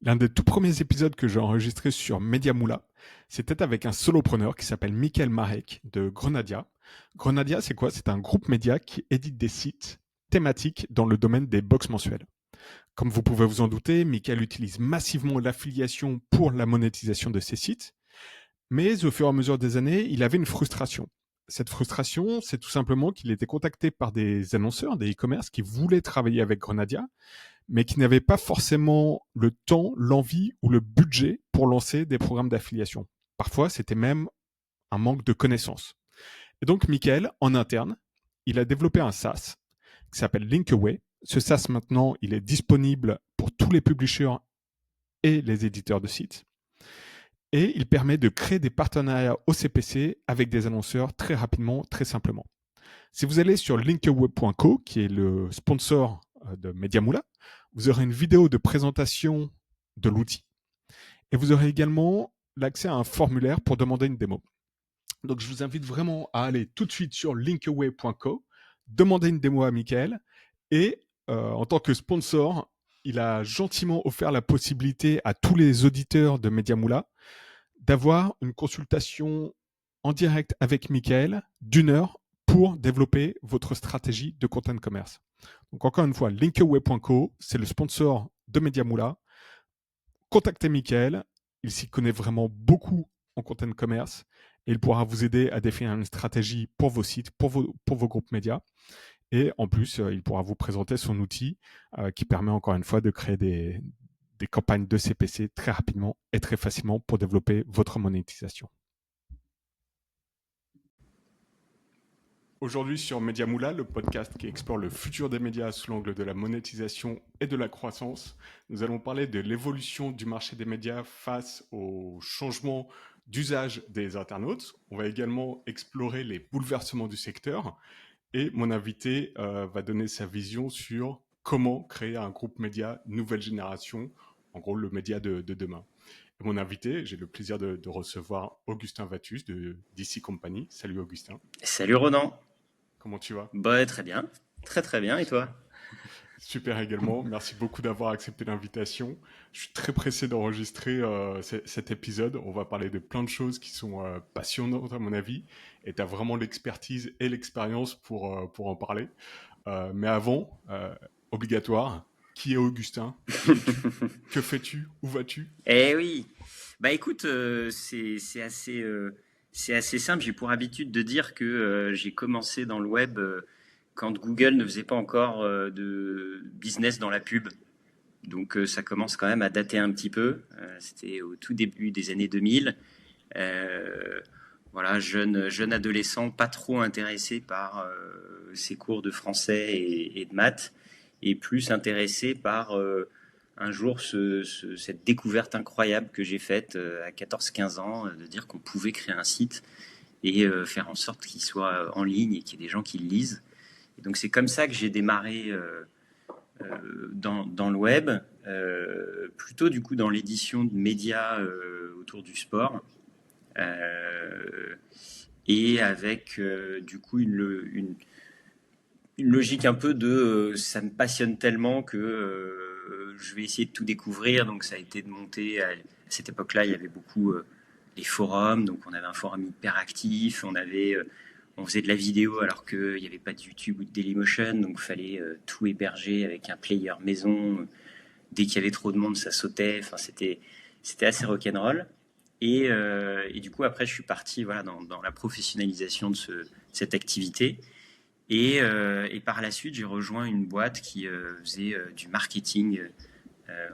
L'un des tout premiers épisodes que j'ai enregistré sur Mediamoula, c'était avec un solopreneur qui s'appelle Michael Marek de Grenadia. Grenadia, c'est quoi? C'est un groupe média qui édite des sites thématiques dans le domaine des box mensuelles. Comme vous pouvez vous en douter, Michael utilise massivement l'affiliation pour la monétisation de ses sites, mais au fur et à mesure des années, il avait une frustration. Cette frustration, c'est tout simplement qu'il était contacté par des annonceurs, des e-commerce qui voulaient travailler avec Grenadia, mais qui n'avaient pas forcément le temps, l'envie ou le budget pour lancer des programmes d'affiliation. Parfois, c'était même un manque de connaissances. Et donc, Michael, en interne, il a développé un SaaS qui s'appelle Linkaway. Ce SaaS, maintenant, il est disponible pour tous les publishers et les éditeurs de sites. Et il permet de créer des partenariats au CPC avec des annonceurs très rapidement, très simplement. Si vous allez sur linkaway.co, qui est le sponsor de Mediamoula, vous aurez une vidéo de présentation de l'outil et vous aurez également l'accès à un formulaire pour demander une démo. Donc je vous invite vraiment à aller tout de suite sur linkaway.co, demander une démo à Michael et en tant que sponsor, il a gentiment offert la possibilité à tous les auditeurs de Mediamoula d'avoir une consultation en direct avec Michael d'1 heure pour développer votre stratégie de content commerce. Donc encore une fois, linkaway.co, c'est le sponsor de Mediamoula. Contactez Michael, il s'y connaît vraiment beaucoup en content commerce et il pourra vous aider à définir une stratégie pour vos sites, pour vos groupes médias. Et en plus, il pourra vous présenter son outil qui permet encore une fois de créer des campagnes de CPC très rapidement et très facilement pour développer votre monétisation. Aujourd'hui sur Mediamoula, le podcast qui explore le futur des médias sous l'angle de la monétisation et de la croissance, nous allons parler de l'évolution du marché des médias face au changement d'usage des internautes. On va également explorer les bouleversements du secteur et mon invité va donner sa vision sur comment créer un groupe média nouvelle génération, en gros le média de demain. Et mon invité, j'ai le plaisir de recevoir Augustin Vatus de DC Company. Salut Augustin. Salut Ronan. Comment tu vas? Bah, très bien, très bien, et toi? Super également, merci beaucoup d'avoir accepté l'invitation. Je suis très pressé d'enregistrer cet épisode. On va parler de plein de choses qui sont passionnantes à mon avis, et tu as vraiment l'expertise et l'expérience pour en parler. Mais avant, obligatoire, qui est Augustin? Qui es-tu? Que fais-tu? Où vas-tu? Eh oui, bah écoute, c'est assez simple. J'ai pour habitude de dire que j'ai commencé dans le web quand Google ne faisait pas encore de business dans la pub. Donc ça commence quand même à dater un petit peu. C'était au tout début des années 2000. Voilà, jeune adolescent, pas trop intéressé par ces cours de français et de maths, et plus intéressé par un jour cette découverte incroyable que j'ai faite à 14-15 ans, de dire qu'on pouvait créer un site et faire en sorte qu'il soit en ligne et qu'il y ait des gens qui le lisent. Et donc c'est comme ça que j'ai démarré dans le web, plutôt du coup dans l'édition de médias autour du sport. Et avec du coup une logique un peu de ça me passionne tellement que je vais essayer de tout découvrir. Donc ça a été de monter à cette époque-là, il y avait beaucoup les forums, donc on avait un forum hyper actif, on faisait de la vidéo alors qu'il n'y avait pas de YouTube ou de Dailymotion, donc il fallait tout héberger avec un player maison. Dès qu'il y avait trop de monde, ça sautait. Enfin, c'était assez rock'n'roll. Et du coup, après, je suis parti voilà, dans la professionnalisation de cette activité. Et par la suite, j'ai rejoint une boîte qui faisait du marketing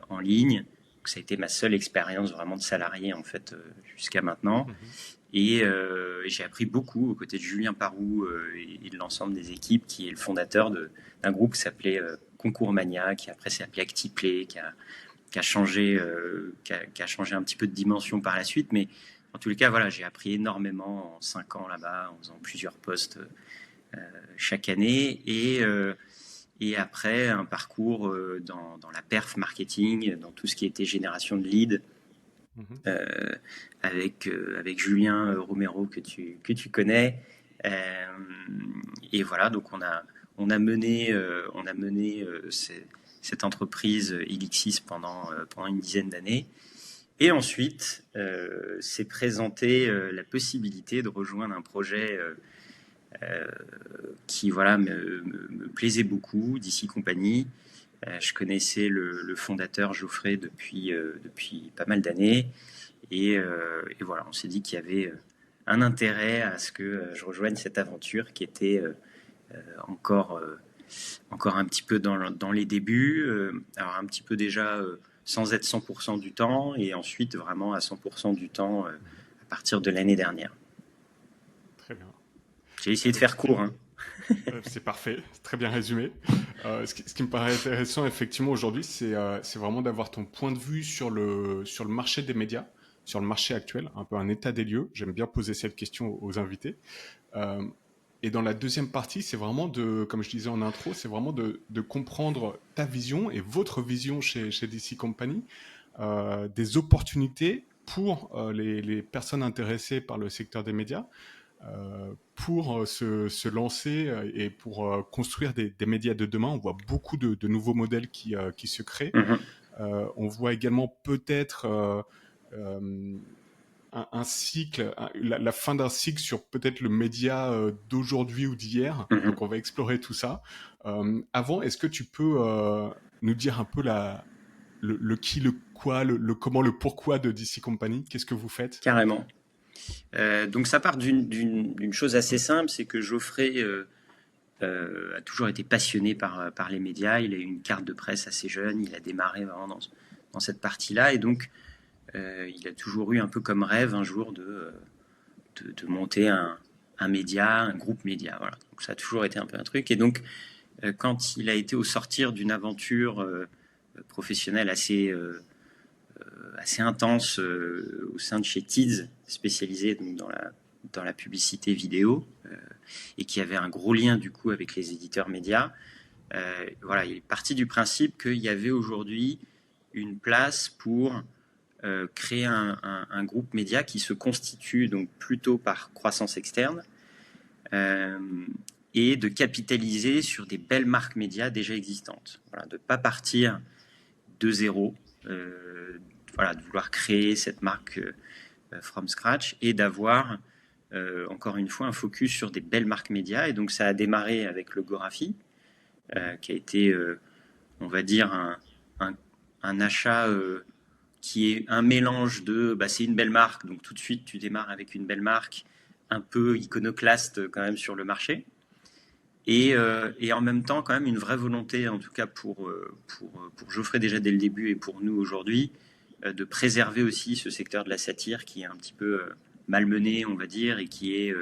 en ligne. Donc, ça a été ma seule expérience vraiment de salarié en fait jusqu'à maintenant. Et j'ai appris beaucoup aux côtés de Julien Parou et de l'ensemble des équipes, qui est le fondateur d'un groupe qui s'appelait Concours Mania, qui après s'est appelé ActiPlay, qui a changé un petit peu de dimension par la suite. Mais en tous les cas, voilà, j'ai appris énormément en 5 ans là-bas, en faisant plusieurs postes chaque année. Et après, un parcours dans la perf marketing, dans tout ce qui était génération de leads, avec Julien Romero que tu connais. Et voilà, donc on a mené cette entreprise Elixis pendant une dizaine d'années. Et ensuite, s'est présentée la possibilité de rejoindre un projet qui voilà, me plaisait beaucoup, DC Company. Je connaissais le fondateur Geoffrey depuis pas mal d'années. Et voilà, on s'est dit qu'il y avait un intérêt à ce que je rejoigne cette aventure qui était encore un petit peu dans les débuts. Alors un petit peu déjà sans être 100% du temps et ensuite vraiment à 100% du temps à partir de l'année dernière. Très bien. J'ai essayé de faire court, hein. C'est parfait, c'est très bien résumé. Ce qui me paraît intéressant effectivement aujourd'hui, c'est vraiment d'avoir ton point de vue sur le marché des médias, sur le marché actuel, un peu un état des lieux. J'aime bien poser cette question aux invités. Et dans la deuxième partie, c'est vraiment comme je disais en intro, c'est vraiment de comprendre ta vision et votre vision chez DC Company, des opportunités pour les personnes intéressées par le secteur des médias, pour se lancer et pour construire des médias de demain. On voit beaucoup de nouveaux modèles qui se créent. Mhm. On voit également peut-être un cycle, la fin d'un cycle sur peut-être le média d'aujourd'hui ou d'hier. Mhm. Donc on va explorer tout ça. Avant, est-ce que tu peux nous dire un peu le qui, le quoi, le comment, le pourquoi de DC Company? Qu'est-ce que vous faites? Carrément. Donc ça part d'une chose assez simple, c'est que Geoffrey a toujours été passionné par les médias. Il a eu une carte de presse assez jeune, il a démarré vraiment dans cette partie-là, et donc il a toujours eu un peu comme rêve un jour de monter un média, un groupe média. Voilà. Donc ça a toujours été un peu un truc. Et donc quand il a été au sortir d'une aventure professionnelle assez intense au sein de chez Tids, spécialisé donc dans la publicité vidéo, et qui avait un gros lien du coup avec les éditeurs médias. Voilà, il est parti du principe qu'il y avait aujourd'hui une place pour créer un groupe média qui se constitue donc plutôt par croissance externe et de capitaliser sur des belles marques médias déjà existantes. Voilà, de ne pas partir de zéro, voilà, de vouloir créer cette marque from scratch et d'avoir encore une fois un focus sur des belles marques médias. Et donc ça a démarré avec Logographie, qui a été, on va dire, un achat qui est un mélange de, c'est une belle marque, donc tout de suite tu démarres avec une belle marque, un peu iconoclaste quand même sur le marché, et en même temps quand même une vraie volonté, en tout cas pour Geoffrey déjà dès le début et pour nous aujourd'hui, de préserver aussi ce secteur de la satire qui est un petit peu malmené, on va dire, et qui est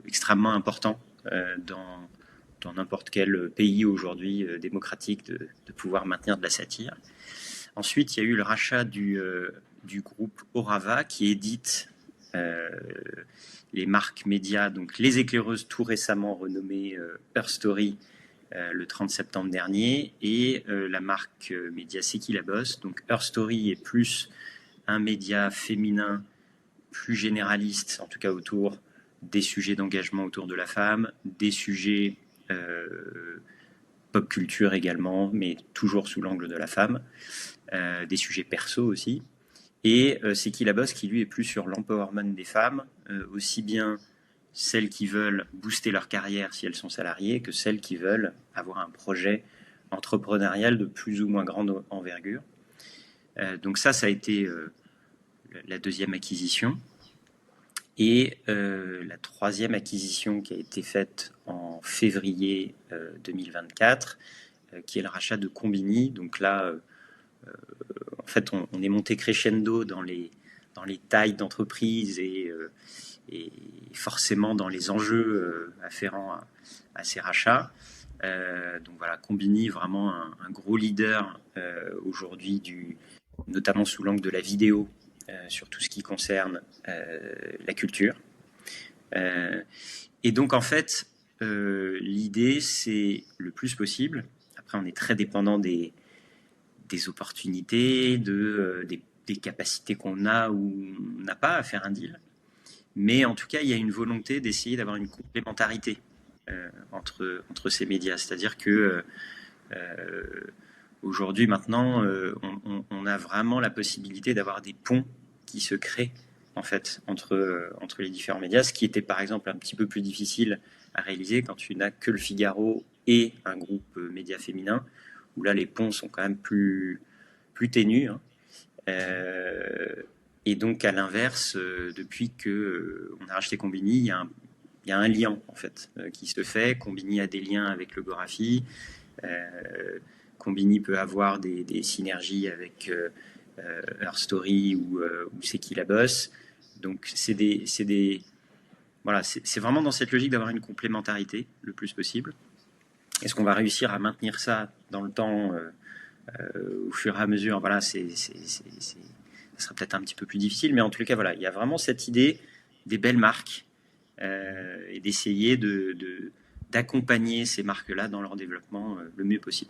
extrêmement important dans n'importe quel pays aujourd'hui démocratique de pouvoir maintenir de la satire. Ensuite, il y a eu le rachat du groupe Orava qui édite les marques médias, donc Les Éclaireuses, tout récemment renommée Her Story, le 30 septembre dernier, et la marque média C'est qui la bosse. Donc Her Story est plus un média féminin, plus généraliste, en tout cas autour des sujets d'engagement autour de la femme, des sujets pop culture également, mais toujours sous l'angle de la femme, des sujets perso aussi. Et C'est qui la bosse qui lui est plus sur l'empowerment des femmes, aussi bien celles qui veulent booster leur carrière si elles sont salariées que celles qui veulent avoir un projet entrepreneurial de plus ou moins grande envergure. Donc ça a été la deuxième acquisition. Et la troisième acquisition qui a été faite en février 2024, qui est le rachat de Combini. Donc là, en fait, on est monté crescendo dans les tailles d'entreprise et forcément dans les enjeux afférents à ces rachats. Donc voilà, Combini, vraiment un gros leader aujourd'hui, notamment sous l'angle de la vidéo, sur tout ce qui concerne la culture. Et donc en fait, l'idée, c'est le plus possible. Après, on est très dépendant des opportunités, des capacités qu'on a ou on n'a pas à faire un deal. Mais en tout cas, il y a une volonté d'essayer d'avoir une complémentarité entre ces médias. C'est-à-dire que Euh, Aujourd'hui, maintenant, on a vraiment la possibilité d'avoir des ponts qui se créent en fait entre les différents médias, ce qui était par exemple un petit peu plus difficile à réaliser quand tu n'as que le Figaro et un groupe média féminin, où là les ponts sont quand même plus ténus. Hein. Euh, et donc à l'inverse, depuis que on a racheté Combini, il y a un lien en fait qui se fait. Combini a des liens avec le Gorafi. Euh, Combini peut avoir des synergies avec Her Story ou C'est qui la bosse. Donc voilà, c'est vraiment dans cette logique d'avoir une complémentarité le plus possible. Est-ce qu'on va réussir à maintenir ça dans le temps au fur et à mesure? Voilà, ça sera peut-être un petit peu plus difficile, mais en tout cas, voilà, il y a vraiment cette idée des belles marques et d'essayer d'accompagner ces marques-là dans leur développement le mieux possible.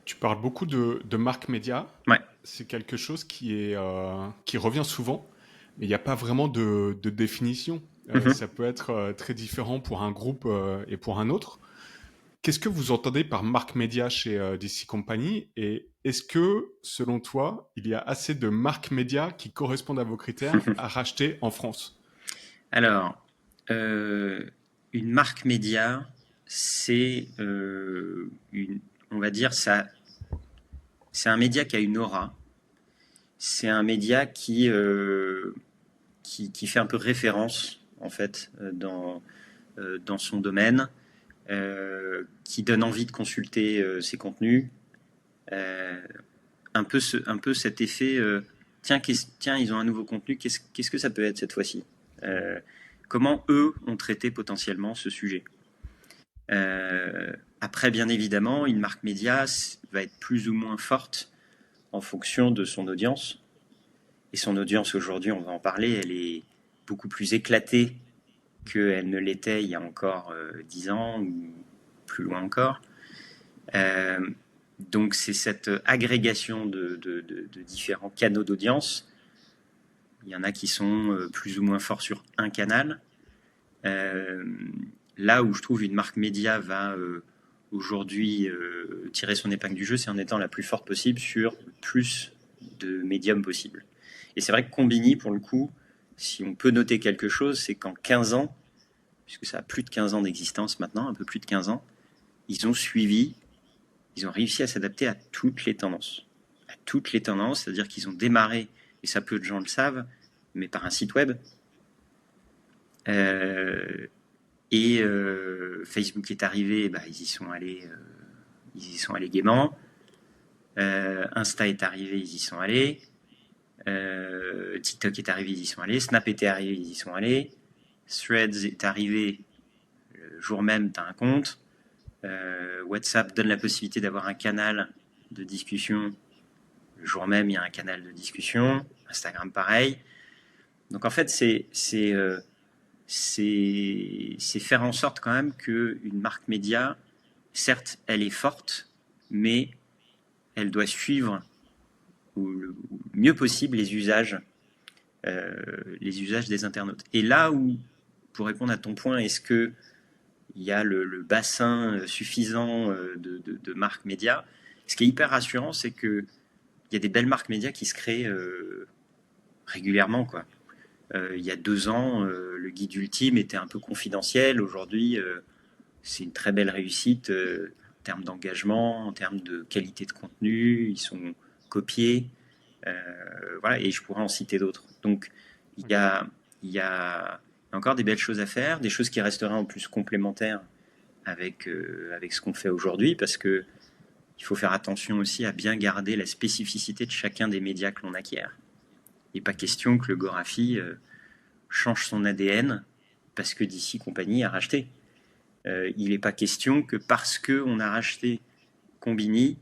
Tu parles beaucoup de marque média. Ouais. C'est quelque chose qui revient souvent, mais il n'y a pas vraiment de définition. Mhm. Ça peut être très différent pour un groupe et pour un autre. Qu'est-ce que vous entendez par marque média chez DC Company et est-ce que, selon toi, il y a assez de marques médias qui correspondent à vos critères à racheter en France? Alors, une marque média, c'est on va dire, ça, c'est un média qui a une aura. C'est un média qui fait un peu référence, en fait, dans son domaine, qui donne envie de consulter ses contenus. Euh, un peu cet effet, tiens, ils ont un nouveau contenu, qu'est-ce que ça peut être cette fois-ci? Euh, Comment eux ont traité potentiellement ce sujet? Après, bien évidemment, une marque média va être plus ou moins forte en fonction de son audience. Et son audience aujourd'hui, on va en parler, elle est beaucoup plus éclatée qu'elle ne l'était il y a encore 10 ans ou plus loin encore. Euh, donc c'est cette agrégation de différents canaux d'audience. Il y en a qui sont plus ou moins forts sur un canal. Euh, Là où je trouve une marque média va aujourd'hui tirer son épingle du jeu, c'est en étant la plus forte possible sur le plus de médiums possible. Et c'est vrai que Combini, pour le coup, si on peut noter quelque chose, c'est qu'en 15 ans, puisque ça a plus de 15 ans d'existence maintenant, un peu plus de 15 ans, ils ont suivi, ils ont réussi à s'adapter à toutes les tendances. À toutes les tendances, c'est-à-dire qu'ils ont démarré, et ça peu de gens le savent, mais par un site web. Euh, Et Facebook est arrivé, bah, ils y sont allés gaiement. Insta est arrivé, ils y sont allés. TikTok est arrivé, ils y sont allés. Snap était arrivé, ils y sont allés. Threads est arrivé le jour même, tu as un compte. WhatsApp donne la possibilité d'avoir un canal de discussion. Le jour même, il y a un canal de discussion. Instagram, pareil. Donc en fait, c'est faire en sorte quand même qu'une marque média, certes, elle est forte, mais elle doit suivre le mieux possible les usages des internautes. Et là où, pour répondre à ton point, est-ce que il y a le bassin suffisant de marques médias? Ce qui est hyper rassurant, c'est que il y a des belles marques médias qui se créent régulièrement, quoi. Il y a 2 ans, le guide ultime était un peu confidentiel. Aujourd'hui, c'est une très belle réussite en termes d'engagement, en termes de qualité de contenu. Ils sont copiés. Voilà, et je pourrais en citer d'autres. Donc, il y a, il y a encore des belles choses à faire, des choses qui resteraient en plus complémentaires avec ce qu'on fait aujourd'hui, parce que il faut faire attention aussi à bien garder la spécificité de chacun des médias que l'on acquiert. Il n'est pas question que le Gorafi change son ADN parce que DC Company a racheté. Il n'est pas question que parce qu'on a racheté Combini,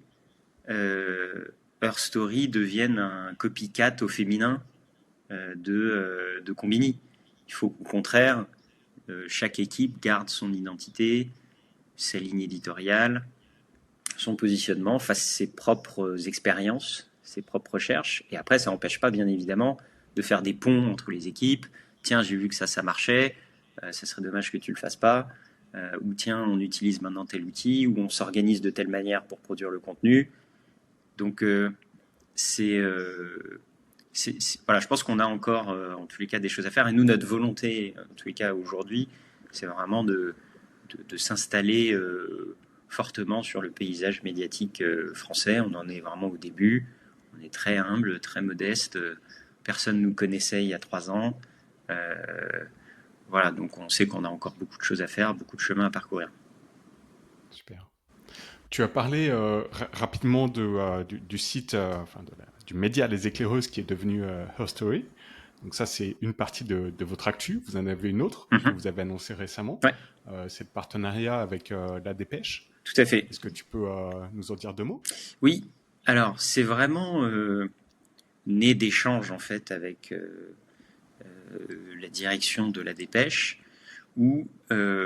Her Story devienne un copycat au féminin de Combini. Il faut qu'au contraire, chaque équipe garde son identité, sa ligne éditoriale, son positionnement, fasse ses propres expériences, ses propres recherches. Et après, ça n'empêche pas, bien évidemment, de faire des ponts entre les équipes. Tiens, j'ai vu que ça marchait, ça serait dommage que tu ne le fasses pas. ou tiens, on utilise maintenant tel outil, ou on s'organise de telle manière pour produire le contenu. Donc, voilà, je pense qu'on a encore, en tous les cas, des choses à faire. Et nous, notre volonté, en tous les cas aujourd'hui, c'est vraiment de s'installer fortement sur le paysage médiatique français. On en est vraiment au début. On est très humble, très modeste. Personne ne nous connaissait il y a 3 ans. Voilà, donc on sait qu'on a encore beaucoup de choses à faire, beaucoup de chemin à parcourir. Super. Tu as parlé rapidement du site, du média Les Éclaireuses qui est devenu Her Story. Donc ça, c'est une partie de votre actu. Vous en avez une autre que vous avez annoncée récemment. Ouais. C'est le partenariat avec La Dépêche. Tout à fait. Est-ce que tu peux nous en dire 2 mots? Oui. Alors, c'est vraiment né d'échanges en fait avec la direction de La Dépêche, où on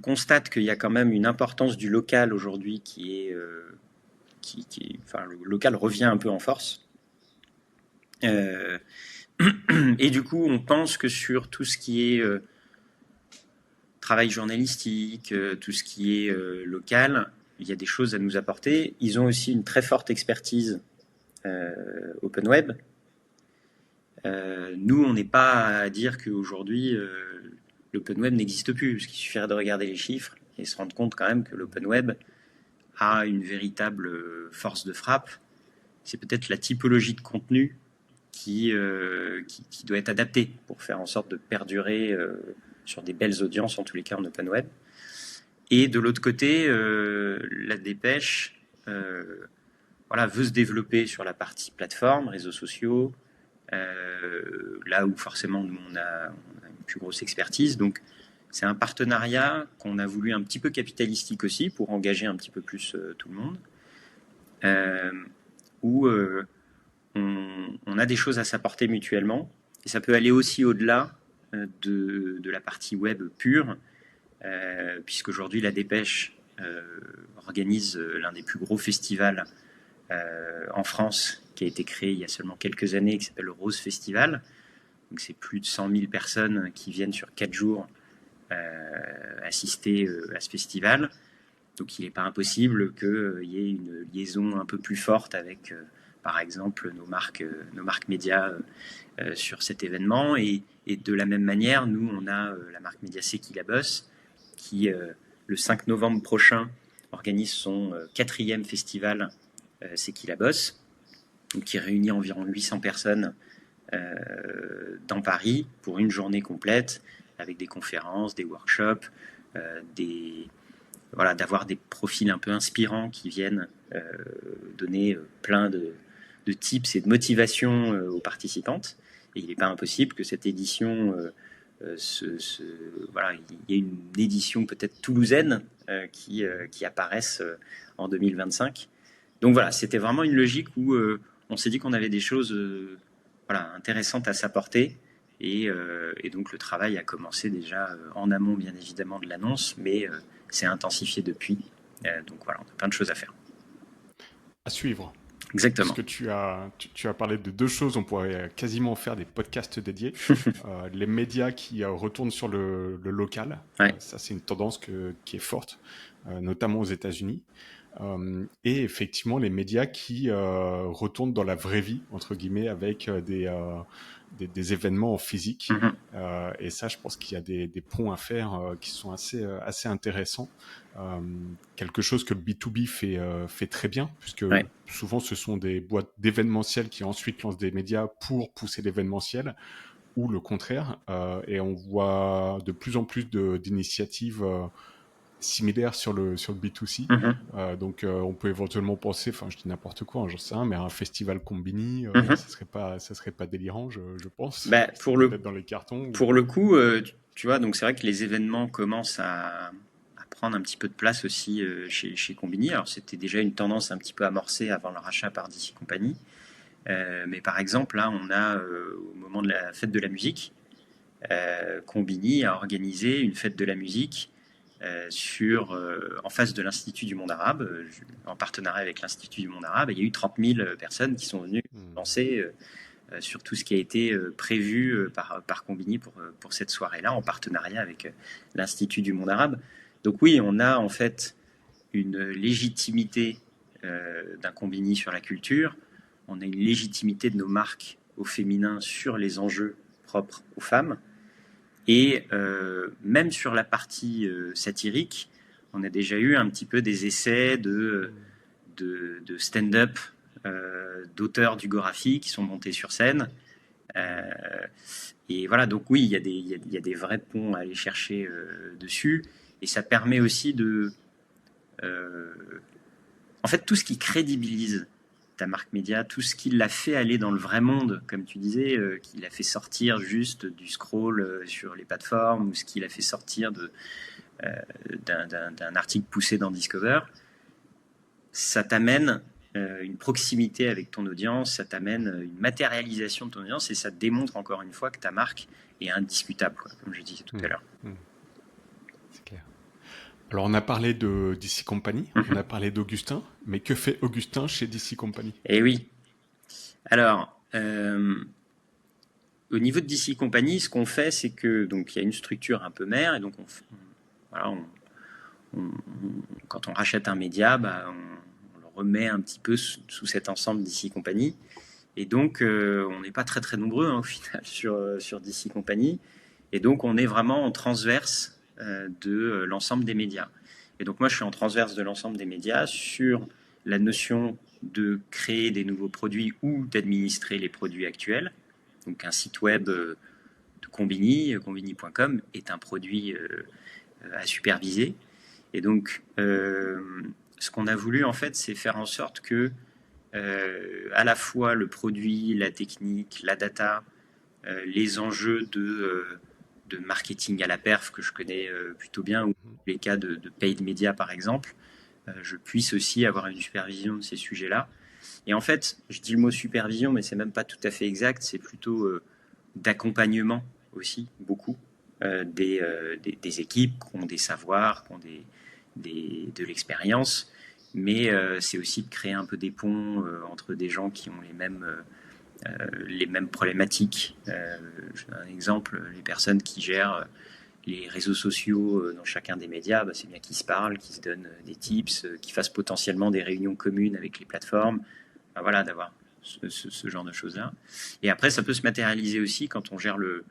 constate qu'il y a quand même une importance du local aujourd'hui enfin, le local revient un peu en force. Et du coup, on pense que sur tout ce qui est travail journalistique, tout ce qui est local, il y a des choses à nous apporter. Ils ont aussi une très forte expertise open web. Nous, on n'est pas à dire qu'aujourd'hui, l'open web n'existe plus, parce qu'il suffirait de regarder les chiffres et se rendre compte quand même que l'open web a une véritable force de frappe. C'est peut-être la typologie de contenu qui doit être adaptée pour faire en sorte de perdurer sur des belles audiences, en tous les cas en open web. Et de l'autre côté, La Dépêche veut se développer sur la partie plateforme, réseaux sociaux, là où forcément nous on a une plus grosse expertise. Donc c'est un partenariat qu'on a voulu un petit peu capitalistique aussi pour engager un petit peu plus tout le monde, où on a des choses à s'apporter mutuellement, et ça peut aller aussi au-delà de la partie web pure, puisqu'aujourd'hui La Dépêche organise l'un des plus gros festivals en France, qui a été créé il y a seulement quelques années, qui s'appelle le Rose Festival. Donc c'est plus de 100 000 personnes qui viennent sur 4 jours assister à ce festival. Donc il n'est pas impossible qu'il y ait une liaison un peu plus forte avec, par exemple, nos marques médias sur cet événement. Et de la même manière, nous, on a la marque média C'est qui la bosse, qui, le 5 novembre prochain, organise son 4e festival C'est qui la bosse, qui réunit environ 800 personnes dans Paris pour une journée complète, avec des conférences, des workshops, d'avoir des profils un peu inspirants qui viennent donner plein de tips et de motivation aux participantes. Et il n'est pas impossible que cette édition, il y ait une édition peut-être toulousaine qui apparaisse en 2025. Donc voilà, c'était vraiment une logique où on s'est dit qu'on avait des choses intéressantes à s'apporter. Et donc le travail a commencé déjà en amont, bien évidemment, de l'annonce, mais c'est intensifié depuis. Donc voilà, on a plein de choses à faire. À suivre. Exactement. Parce que tu as parlé de 2 choses, on pourrait quasiment faire des podcasts dédiés. Les médias qui retournent sur le local, ouais. Ça c'est une tendance qui est forte, notamment aux États-Unis. Et effectivement, les médias qui retournent dans la vraie vie, entre guillemets, avec des événements en physique. Et ça, je pense qu'il y a des ponts à faire qui sont assez intéressants. Quelque chose que le B2B fait très bien, puisque ouais. souvent ce sont des boîtes d'événementiel qui ensuite lancent des médias pour pousser l'événementiel, ou le contraire. Et on voit de plus en plus d'initiatives similaire sur le B2C. Donc on peut éventuellement penser, enfin je dis n'importe quoi, j'en sais rien, mais un festival Combini, ça serait pas délirant, je pense. Peut-être dans les cartons. Pour le coup, tu vois, donc c'est vrai que les événements commencent à prendre un petit peu de place aussi chez Combini. Alors c'était déjà une tendance un petit peu amorcée avant le rachat par DC Company. Mais par exemple, là, on a au moment de la fête de la musique, Combini a organisé une fête de la musique en face de l'Institut du monde arabe, en partenariat avec l'Institut du monde arabe. Il y a eu 30 000 personnes qui sont venues lancer sur tout ce qui a été prévu par Combini pour cette soirée-là, en partenariat avec l'Institut du monde arabe. Donc oui, on a en fait une légitimité d'un Combini sur la culture, on a une légitimité de nos marques au féminin sur les enjeux propres aux femmes, et même sur la partie satirique, on a déjà eu un petit peu des essais de stand-up d'auteurs du Gorafi qui sont montés sur scène. Et voilà, donc oui, il y a des vrais ponts à aller chercher dessus. Et ça permet aussi de... en fait, tout ce qui crédibilise ta marque média, tout ce qui l'a fait aller dans le vrai monde, comme tu disais, qui l'a fait sortir juste du scroll sur les plateformes, ou ce qui l'a fait sortir d'un article poussé dans Discover, ça t'amène une proximité avec ton audience, ça t'amène une matérialisation de ton audience, et ça te démontre encore une fois que ta marque est indiscutable, quoi, comme je disais tout à l'heure. C'est clair. Alors on a parlé de DC Company, on a parlé d'Augustin, mais que fait Augustin chez DC Company? Eh oui. Alors, au niveau de DC Company, ce qu'on fait, c'est que donc il y a une structure un peu mère, et donc quand on rachète un média, on le remet un petit peu sous cet ensemble DC Company. Et donc, on n'est pas très très nombreux au final sur DC Company. Et donc, on est vraiment en transverse de l'ensemble des médias. Et donc, moi, je suis en transverse de l'ensemble des médias sur la notion de créer des nouveaux produits ou d'administrer les produits actuels. Donc, un site web de Combini, combini.com, est un produit à superviser. Et donc, ce qu'on a voulu, en fait, c'est faire en sorte que à la fois le produit, la technique, la data, les enjeux de marketing à la perf que je connais plutôt bien, ou les cas de paid media par exemple, je puisse aussi avoir une supervision de ces sujets-là. Et en fait, je dis le mot supervision, mais c'est même pas tout à fait exact, c'est plutôt d'accompagnement aussi, beaucoup, des équipes qui ont des savoirs, qui ont de l'expérience, mais c'est aussi de créer un peu des ponts entre des gens qui ont les mêmes problématiques. Je donne un exemple, les personnes qui gèrent les réseaux sociaux dans chacun des médias, c'est bien qu'ils se parlent, qu'ils se donnent des tips, qu'ils fassent potentiellement des réunions communes avec les plateformes, voilà, d'avoir ce genre de choses-là. Et après, ça peut se matérialiser aussi quand on gère le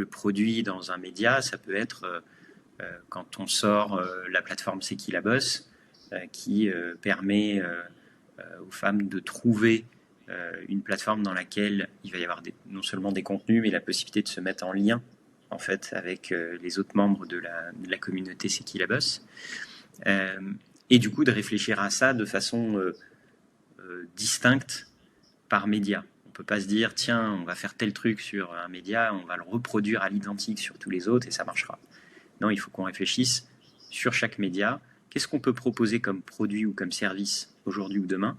produit dans un média. Ça peut être quand on sort la plateforme C'est qui la bosse, qui permet aux femmes de trouver une plateforme dans laquelle il va y avoir non seulement des contenus, mais la possibilité de se mettre en lien en fait avec les autres membres de la communauté C'est qui la bosse. Et du coup, de réfléchir à ça de façon distincte par média. On ne peut pas se dire, tiens, on va faire tel truc sur un média, on va le reproduire à l'identique sur tous les autres et ça marchera. Non, il faut qu'on réfléchisse sur chaque média. Qu'est-ce qu'on peut proposer comme produit ou comme service aujourd'hui ou demain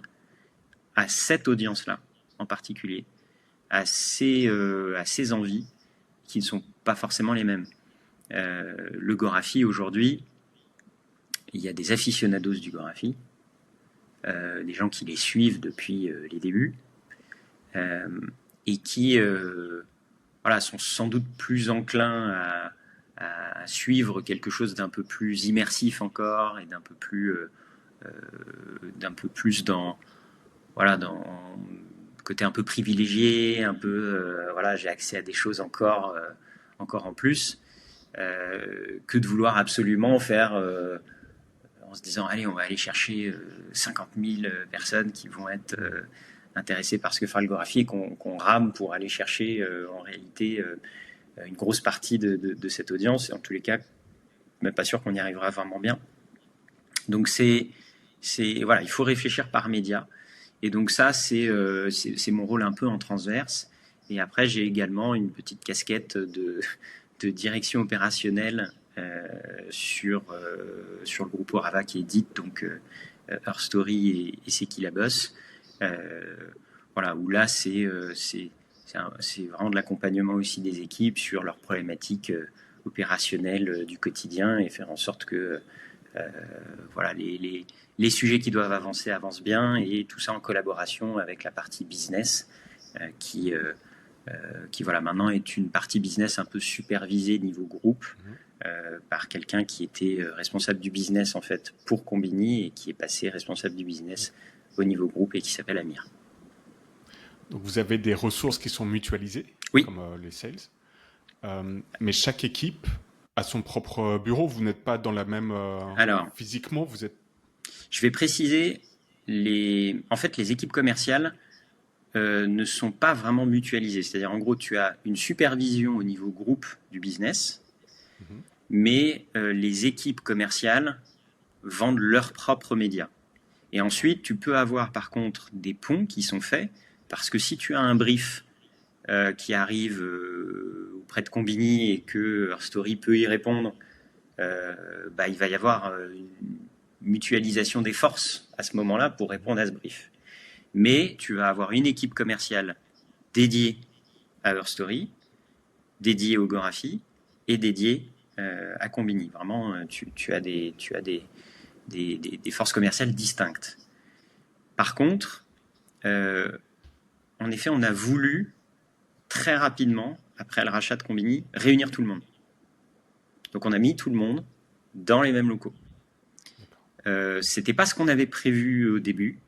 à cette audience-là en particulier, à ses envies qui ne sont pas forcément les mêmes. Le Gorafi aujourd'hui, il y a des aficionados du Gorafi, des gens qui les suivent depuis les débuts, et qui sont sans doute plus enclins à suivre quelque chose d'un peu plus immersif encore et d'un peu plus dans le côté un peu privilégié, un peu j'ai accès à des choses encore en plus, que de vouloir absolument faire en se disant allez, on va aller chercher 50 000 personnes qui vont être intéressées par ce que fait le Gorafi, et qu'on rame pour aller chercher en réalité une grosse partie de cette audience. Et en tous les cas, même pas sûr qu'on y arrivera vraiment bien. Donc il faut réfléchir par média. Et donc ça, c'est mon rôle un peu en transverse. Et après, j'ai également une petite casquette de direction opérationnelle sur le groupe Orava qui édite donc Her Story et C'est qui la bosse. Où là, c'est vraiment de l'accompagnement aussi des équipes sur leurs problématiques opérationnelles du quotidien, et faire en sorte que les sujets qui doivent avancer avancent bien, et tout ça en collaboration avec la partie business qui, qui voilà, maintenant est une partie business un peu supervisée niveau groupe par quelqu'un qui était responsable du business en fait pour Combini et qui est passé responsable du business au niveau groupe et qui s'appelle Amir. Donc vous avez des ressources qui sont mutualisées, Oui. comme les sales, mais chaque équipe a son propre bureau. Vous n'êtes pas dans la même Alors, physiquement. Vous êtes. Je vais préciser en fait, les équipes commerciales ne sont pas vraiment mutualisées. C'est-à-dire, en gros, tu as une supervision au niveau groupe du business, mais les équipes commerciales vendent leurs propres médias. Et ensuite, tu peux avoir par contre des ponts qui sont faits, parce que si tu as un brief qui arrive auprès de Combini et que Her Story peut y répondre, il va y avoir une mutualisation des forces à ce moment-là pour répondre à ce brief. Mais tu vas avoir une équipe commerciale dédiée à Her Story, dédiée au Gorafi et dédiée à Combini. Vraiment, tu as des forces commerciales distinctes. Par contre, en effet, on a voulu très rapidement, après le rachat de Combini, réunir tout le monde. Donc on a mis tout le monde dans les mêmes locaux. C'était pas ce qu'on avait prévu au début,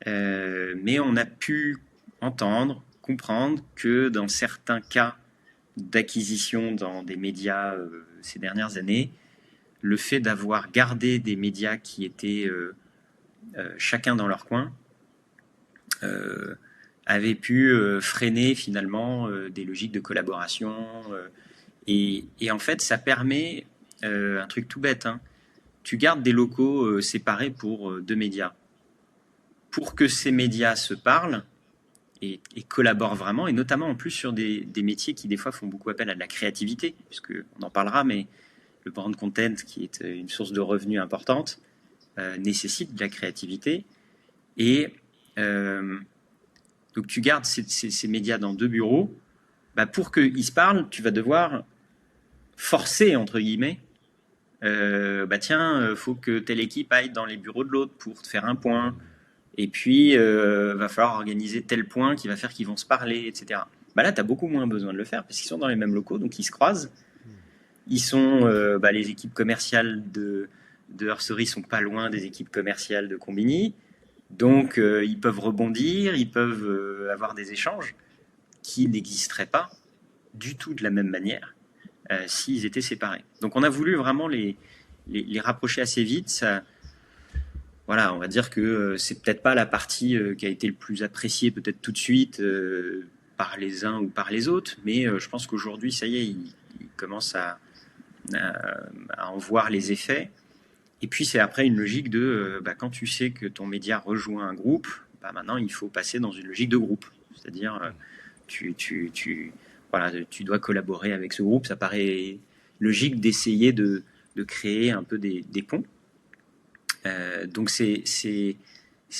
mais on a pu entendre, comprendre que dans certains cas d'acquisition dans des médias ces dernières années, le fait d'avoir gardé des médias qui étaient chacun dans leur coin avait pu freiner finalement des logiques de collaboration. Et en fait, ça permet un truc tout bête. Tu gardes des locaux séparés pour deux médias. Pour que ces médias se parlent et collaborent vraiment, et notamment en plus sur des métiers qui des fois font beaucoup appel à de la créativité, puisqu'on en parlera, mais le brand content, qui est une source de revenus importante, nécessite de la créativité. Et donc tu gardes ces médias dans deux bureaux. Pour qu'ils se parlent, tu vas devoir forcer, entre guillemets, faut que telle équipe aille dans les bureaux de l'autre pour te faire un point. Et puis, va falloir organiser tel point qui va faire qu'ils vont se parler, etc. Là, tu as beaucoup moins besoin de le faire parce qu'ils sont dans les mêmes locaux, donc ils se croisent. Ils sont, les équipes commerciales de Her Story sont pas loin des équipes commerciales de Combini. Donc, ils peuvent rebondir, ils peuvent avoir des échanges qui n'existeraient pas du tout de la même manière s'ils étaient séparés. Donc, on a voulu vraiment les rapprocher assez vite. Ça, voilà, on va dire que c'est peut-être pas la partie qui a été le plus appréciée peut-être tout de suite par les uns ou par les autres, mais je pense qu'aujourd'hui, ça y est, ils commencent à en voir les effets. Et puis c'est après une logique de quand tu sais que ton média rejoint un groupe, maintenant il faut passer dans une logique de groupe. C'est-à-dire tu dois collaborer avec ce groupe. Ça paraît logique d'essayer de créer un peu des ponts. Donc c'est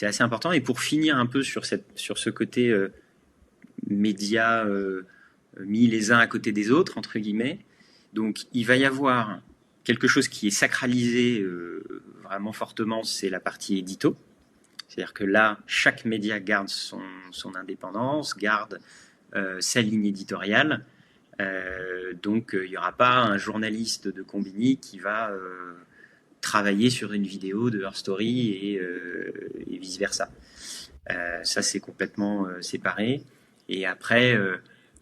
assez important. Et pour finir un peu sur ce côté médias mis les uns à côté des autres, entre guillemets, donc il va y avoir quelque chose qui est sacralisé vraiment fortement, c'est la partie édito. C'est-à-dire que là, chaque média garde son indépendance, garde sa ligne éditoriale. Donc il n'y aura pas un journaliste de Combini qui va travailler sur une vidéo de Her Story et vice-versa. Ça, c'est complètement séparé. Et après,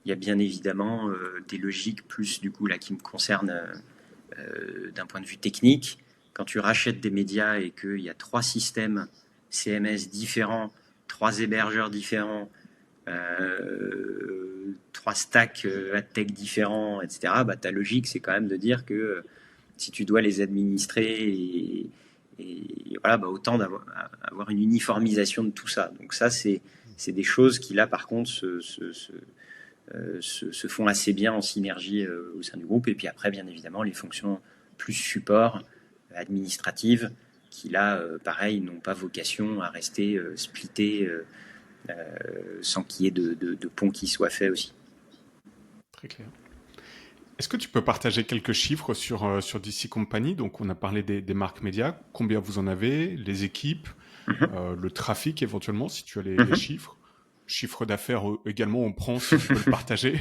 il y a bien évidemment des logiques plus, du coup, là, qui me concernent d'un point de vue technique. Quand tu rachètes des médias et qu'il y a 3 systèmes CMS différents, 3 hébergeurs différents, 3 stacks AdTech différents, etc., ta logique, c'est quand même de dire que si tu dois les administrer et autant avoir une uniformisation de tout ça. Donc ça, c'est des choses qui, là, par contre, se font assez bien en synergie au sein du groupe. Et puis après, bien évidemment, les fonctions plus support, administratives, qui, là, pareil, n'ont pas vocation à rester splittées sans qu'il y ait de pont qui soit fait aussi. Très clair. Est-ce que tu peux partager quelques chiffres sur DC Company? Donc, on a parlé des marques médias. Combien vous en avez? Les équipes, le trafic éventuellement, si tu as les chiffres. chiffre d'affaires également, on prend si tu peux le partager,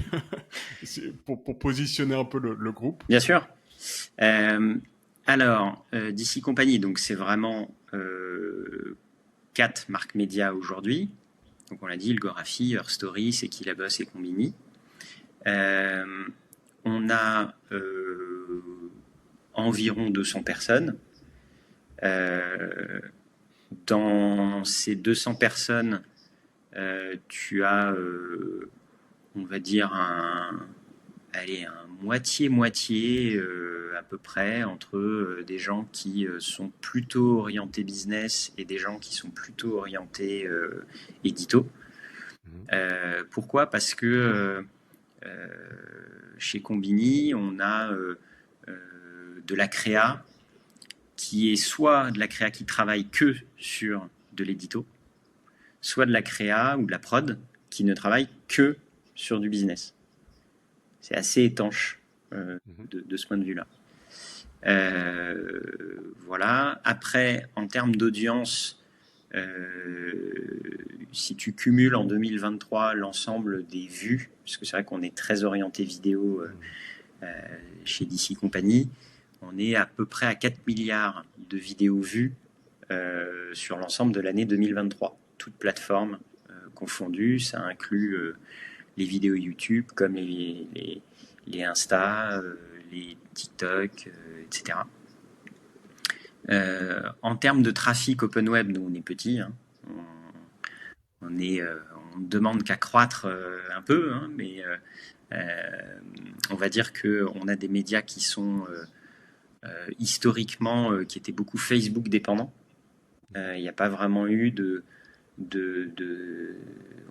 pour positionner un peu le groupe. Bien sûr. Alors, DC Company, donc c'est vraiment 4 marques médias aujourd'hui. Donc on l'a dit, Ilgographie, Her Story, C'est qui la bosse et Combini. On a environ 200 personnes. Dans ces 200 personnes, tu as, on va dire, un moitié-moitié à peu près entre des gens qui sont plutôt orientés business et des gens qui sont plutôt orientés édito. Pourquoi ? Parce que chez Combini, on a de la créa qui est soit de la créa qui travaille que sur de l'édito, soit de la créa ou de la prod qui ne travaille que sur du business. C'est assez étanche de ce point de vue-là. Voilà. Après, en termes d'audience, si tu cumules en 2023 l'ensemble des vues, parce que c'est vrai qu'on est très orienté vidéo chez DC Company, on est à peu près à 4 milliards de vidéos vues sur l'ensemble de l'année 2023. Toutes plateformes confondues, ça inclut les vidéos YouTube comme les Insta, les TikTok, etc. En termes de trafic open web, nous on est petit, hein. On ne demande qu'à croître un peu, hein, mais on va dire qu'on a des médias qui sont historiquement qui étaient beaucoup Facebook dépendants. Il n'y a pas vraiment eu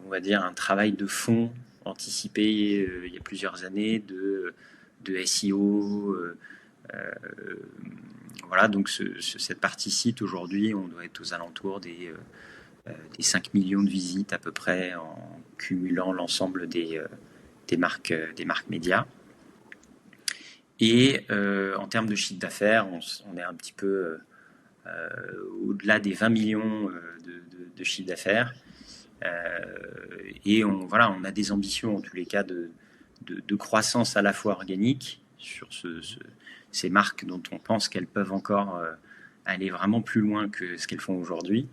on va dire, un travail de fond anticipé il y a plusieurs années de SEO. Voilà, donc cette partie site aujourd'hui, on doit être aux alentours des 5 millions de visites à peu près en cumulant l'ensemble des marques médias. Et en termes de chiffre d'affaires, on est un petit peu au-delà des 20 millions de chiffre d'affaires. Et on a des ambitions en tous les cas de croissance à la fois organique sur ces marques dont on pense qu'elles peuvent encore aller vraiment plus loin que ce qu'elles font aujourd'hui,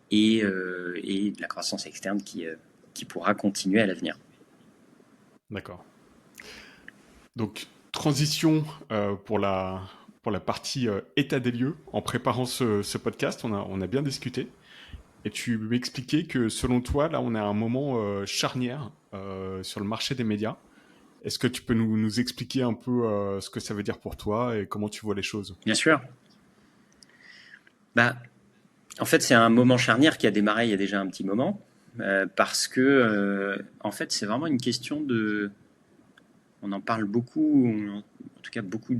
et de la croissance externe qui pourra continuer à l'avenir. D'accord. Donc, transition pour la partie état des lieux. En préparant ce podcast, on a bien discuté. Et tu m'expliquais que selon toi, là, on est à un moment charnière sur le marché des médias. Est-ce que tu peux nous expliquer un peu ce que ça veut dire pour toi et comment tu vois les choses ? Bien sûr. En fait, c'est un moment charnière qui a démarré il y a déjà un petit moment, parce que, en fait, c'est vraiment une question de... On en parle beaucoup, en tout cas beaucoup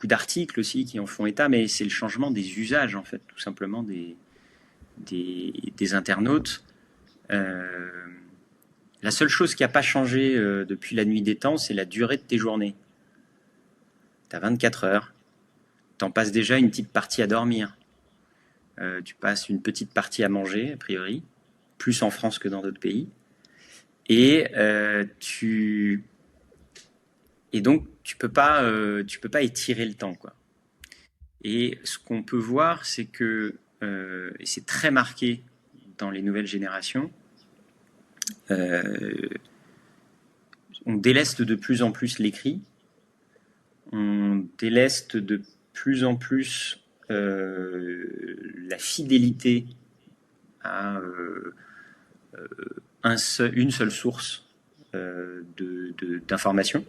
d'articles aussi qui en font état, mais c'est le changement des usages, en fait, tout simplement des internautes. La seule chose qui n'a pas changé depuis la nuit des temps, c'est la durée de tes journées. Tu as 24 heures, tu en passes déjà une petite partie à dormir. Tu passes une petite partie à manger, a priori, plus en France que dans d'autres pays. Et donc, tu peux pas étirer le temps, quoi. Et ce qu'on peut voir, c'est que, et c'est très marqué dans les nouvelles générations, on déleste de plus en plus l'écrit, on déleste de plus en plus la fidélité à une seule source d'information.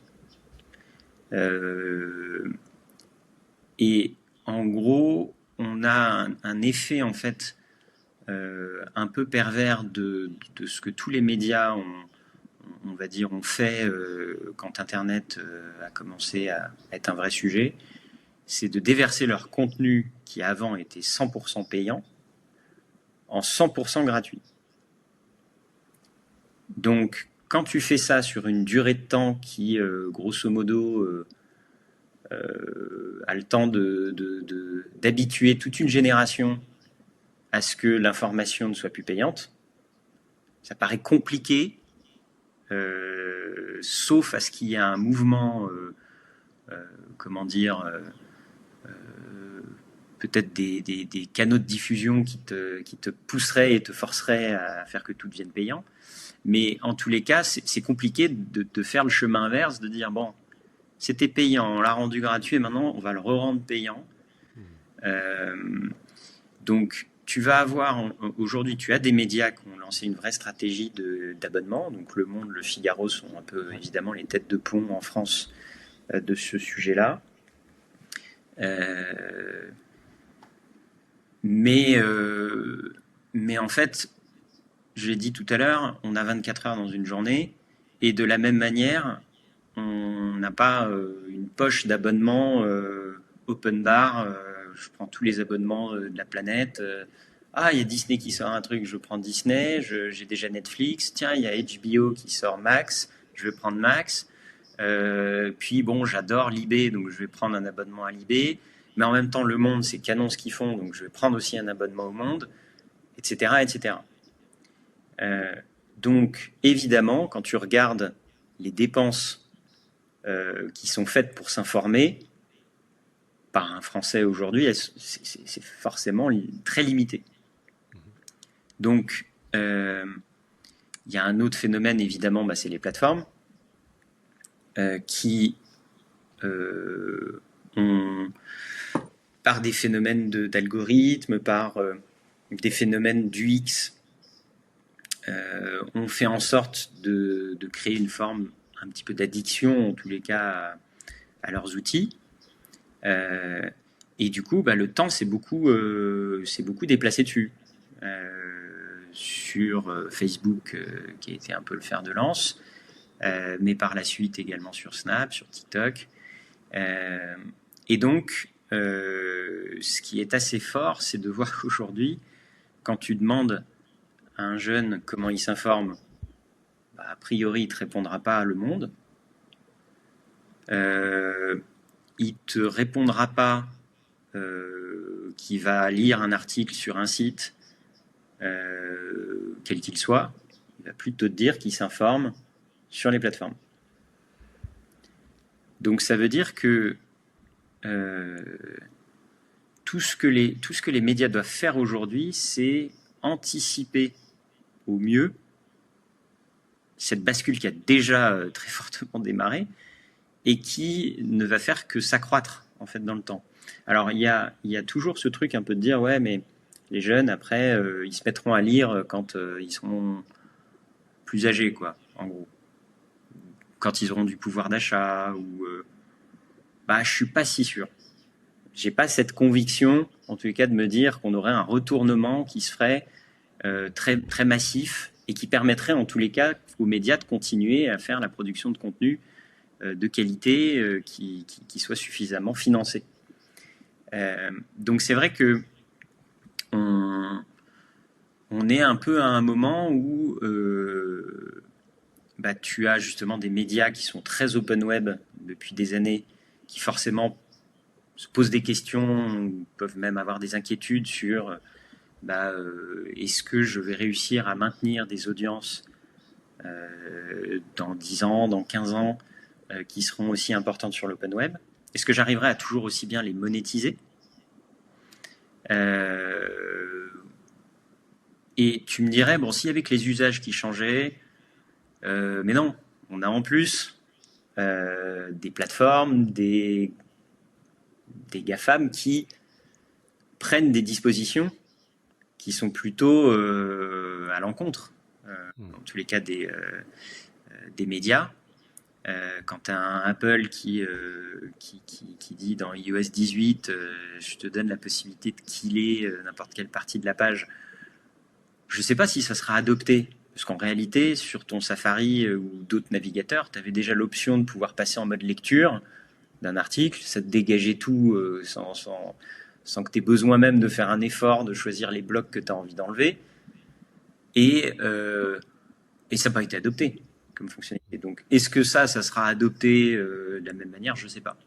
Et en gros, on a un effet en fait un peu pervers de ce que tous les médias on va dire ont fait quand Internet a commencé à être un vrai sujet, c'est de déverser leur contenu qui avant était 100% payant en 100% gratuit. Donc, quand tu fais ça sur une durée de temps qui, grosso modo, a le temps d'habituer toute une génération à ce que l'information ne soit plus payante, Ça paraît compliqué, sauf à ce qu'il y ait un mouvement, comment dire, peut-être des canaux de diffusion qui te pousseraient et te forceraient à faire que tout devienne payant. Mais en tous les cas, c'est compliqué de faire le chemin inverse, de dire, bon, c'était payant, on l'a rendu gratuit et maintenant on va le re-rendre payant. Euh, donc, tu vas avoir, aujourd'hui, tu as des médias qui ont lancé une vraie stratégie d'abonnement. Donc, Le Monde, Le Figaro sont un peu, évidemment, les têtes de pont en France de ce sujet-là. Mais en fait, je l'ai dit tout à l'heure, on a 24 heures dans une journée, et de la même manière, on n'a pas une poche d'abonnement open bar. Je prends tous les abonnements de la planète. Il y a Disney qui sort un truc, je prends Disney. J'ai déjà Netflix. Tiens, il y a HBO qui sort Max, je vais prendre Max. Puis bon, j'adore Libé, donc je vais prendre un abonnement à Libé. Mais en même temps, Le Monde, c'est canon ce qu'ils font, donc je vais prendre aussi un abonnement au Monde, etc., etc. Donc, évidemment, quand tu regardes les dépenses qui sont faites pour s'informer par un Français aujourd'hui, c'est forcément très limité. Donc, il y a un autre phénomène, évidemment, c'est les plateformes qui ont, par des phénomènes d'algorithmes, par des phénomènes d'UX, ont fait en sorte de créer une forme un petit peu d'addiction, en tous les cas, à leurs outils. Et du coup, le temps s'est beaucoup déplacé dessus. Sur Facebook, qui a été un peu le fer de lance, mais par la suite également sur Snap, sur TikTok. Et donc, ce qui est assez fort, c'est de voir qu'aujourd'hui, quand tu demandes à un jeune comment il s'informe, a priori, il ne te répondra pas Le Monde. Il ne te répondra pas qu'il va lire un article sur un site, quel qu'il soit. Il va plutôt te dire qu'il s'informe sur les plateformes. Donc ça veut dire que tout ce que les médias doivent faire aujourd'hui, c'est anticiper au mieux cette bascule qui a déjà très fortement démarré et qui ne va faire que s'accroître en fait dans le temps. Alors il y a toujours ce truc un peu de dire ouais, mais les jeunes après ils se mettront à lire quand ils seront plus âgés, quoi, en gros, quand ils auront du pouvoir d'achat ou je suis pas si sûr. J'ai pas cette conviction, en tous les cas, de me dire qu'on aurait un retournement qui se ferait très, très massif et qui permettrait, en tous les cas, aux médias de continuer à faire la production de contenu de qualité qui soit suffisamment financé. Donc c'est vrai que on est un peu à un moment où tu as justement des médias qui sont très open web depuis des années, qui forcément se posent des questions, peuvent même avoir des inquiétudes sur est-ce que je vais réussir à maintenir des audiences dans 10 ans, dans 15 ans, qui seront aussi importantes sur l'open web? Est-ce que j'arriverai à toujours aussi bien les monétiser? Et tu me dirais, bon, s'il y avait que les usages qui changeaient, mais non, on a en plus des plateformes, des GAFAM qui prennent des dispositions qui sont plutôt à l'encontre, en tous les cas des médias. Quand tu as un Apple qui dit dans iOS 18 je te donne la possibilité de killer n'importe quelle partie de la page, je ne sais pas si ça sera adopté, parce qu'en réalité sur ton Safari ou d'autres navigateurs tu avais déjà l'option de pouvoir passer en mode lecture d'un article, ça te dégageait tout sans que tu aies besoin même de faire un effort de choisir les blocs que tu as envie d'enlever, et ça n'a pas été adopté comme fonctionnalité. Donc, est-ce que ça sera adopté de la même manière? Je ne sais pas.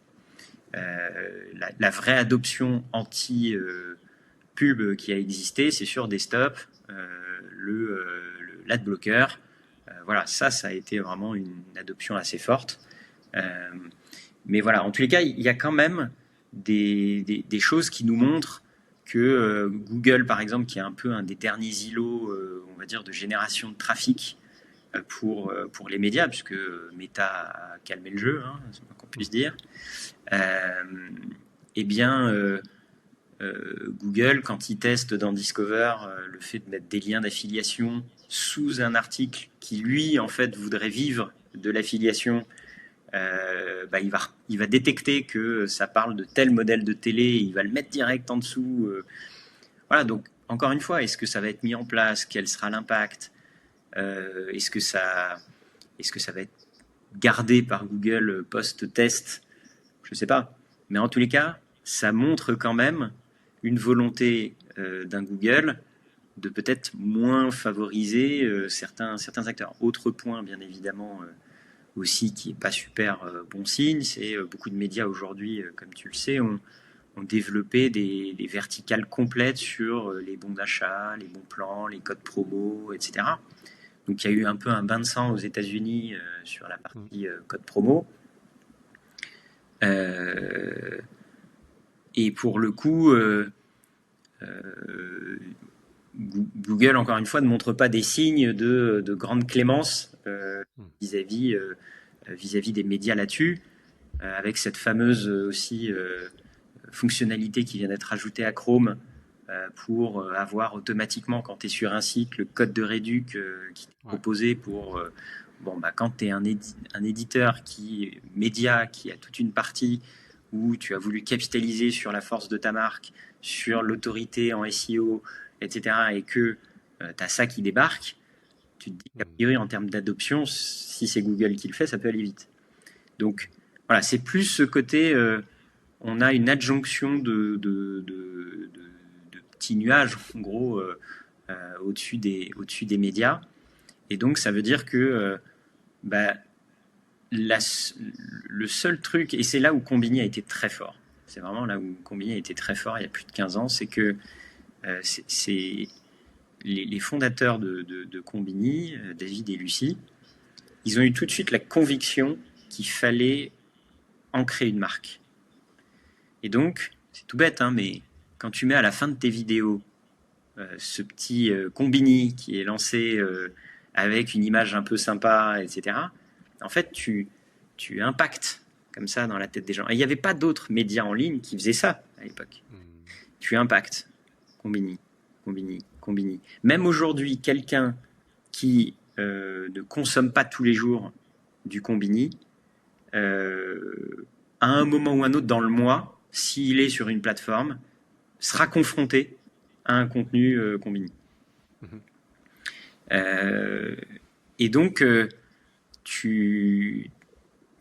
La vraie adoption anti-pub qui a existé, c'est sur desktop, le l'adblocker. Voilà, ça a été vraiment une adoption assez forte. Mais voilà, en tous les cas, il y a quand même des choses qui nous montrent que Google, par exemple, qui est un peu un des derniers îlots, on va dire, de génération de trafic pour les médias, puisque Meta a calmé le jeu, hein, c'est pas qu'on puisse dire. Eh bien, Google, quand il teste dans Discover le fait de mettre des liens d'affiliation sous un article qui, lui, en fait, voudrait vivre de l'affiliation, il va détecter que ça parle de tel modèle de télé, il va le mettre direct en dessous. Voilà, donc, encore une fois, est-ce que ça va être mis en place? Quel sera l'impact? Est-ce que ça va être gardé par Google post-test? Je ne sais pas. Mais en tous les cas, ça montre quand même une volonté d'un Google de peut-être moins favoriser certains acteurs. Autre point, bien évidemment, aussi qui n'est pas super bon signe, c'est beaucoup de médias aujourd'hui, comme tu le sais, ont développé des verticales complètes sur les bons d'achat, les bons plans, les codes promo, etc. Donc il y a eu un peu un bain de sang aux États-Unis sur la partie code promo. Et pour le coup, Google, encore une fois, ne montre pas des signes de grande clémence vis-à-vis des médias là-dessus, avec cette fameuse aussi fonctionnalité qui vient d'être ajoutée à Chrome pour avoir automatiquement, quand tu es sur un site, le code de réduc qui est proposé pour... quand tu es un éditeur média qui a toute une partie où tu as voulu capitaliser sur la force de ta marque, sur l'autorité en SEO, etc., et que tu as ça qui débarque, tu te dis qu'a priori, en termes d'adoption, si c'est Google qui le fait, ça peut aller vite. Donc, voilà, c'est plus ce côté, on a une adjonction de petits nuages, en gros, au-dessus des médias. Et donc, ça veut dire que le seul truc, et c'est là où Combini a été très fort, c'est vraiment là où Combini a été très fort il y a plus de 15 ans, c'est que les fondateurs de Combini, David et Lucie, ils ont eu tout de suite la conviction qu'il fallait ancrer une marque. Et donc, c'est tout bête, hein, mais quand tu mets à la fin de tes vidéos ce petit Combini qui est lancé avec une image un peu sympa, etc., en fait, tu impactes comme ça dans la tête des gens. Et il n'y avait pas d'autres médias en ligne qui faisaient ça à l'époque. Tu impactes. Combini. Même aujourd'hui, quelqu'un qui ne consomme pas tous les jours du Combini, à un moment ou un autre dans le mois, s'il est sur une plateforme, sera confronté à un contenu Combini. Et donc, tu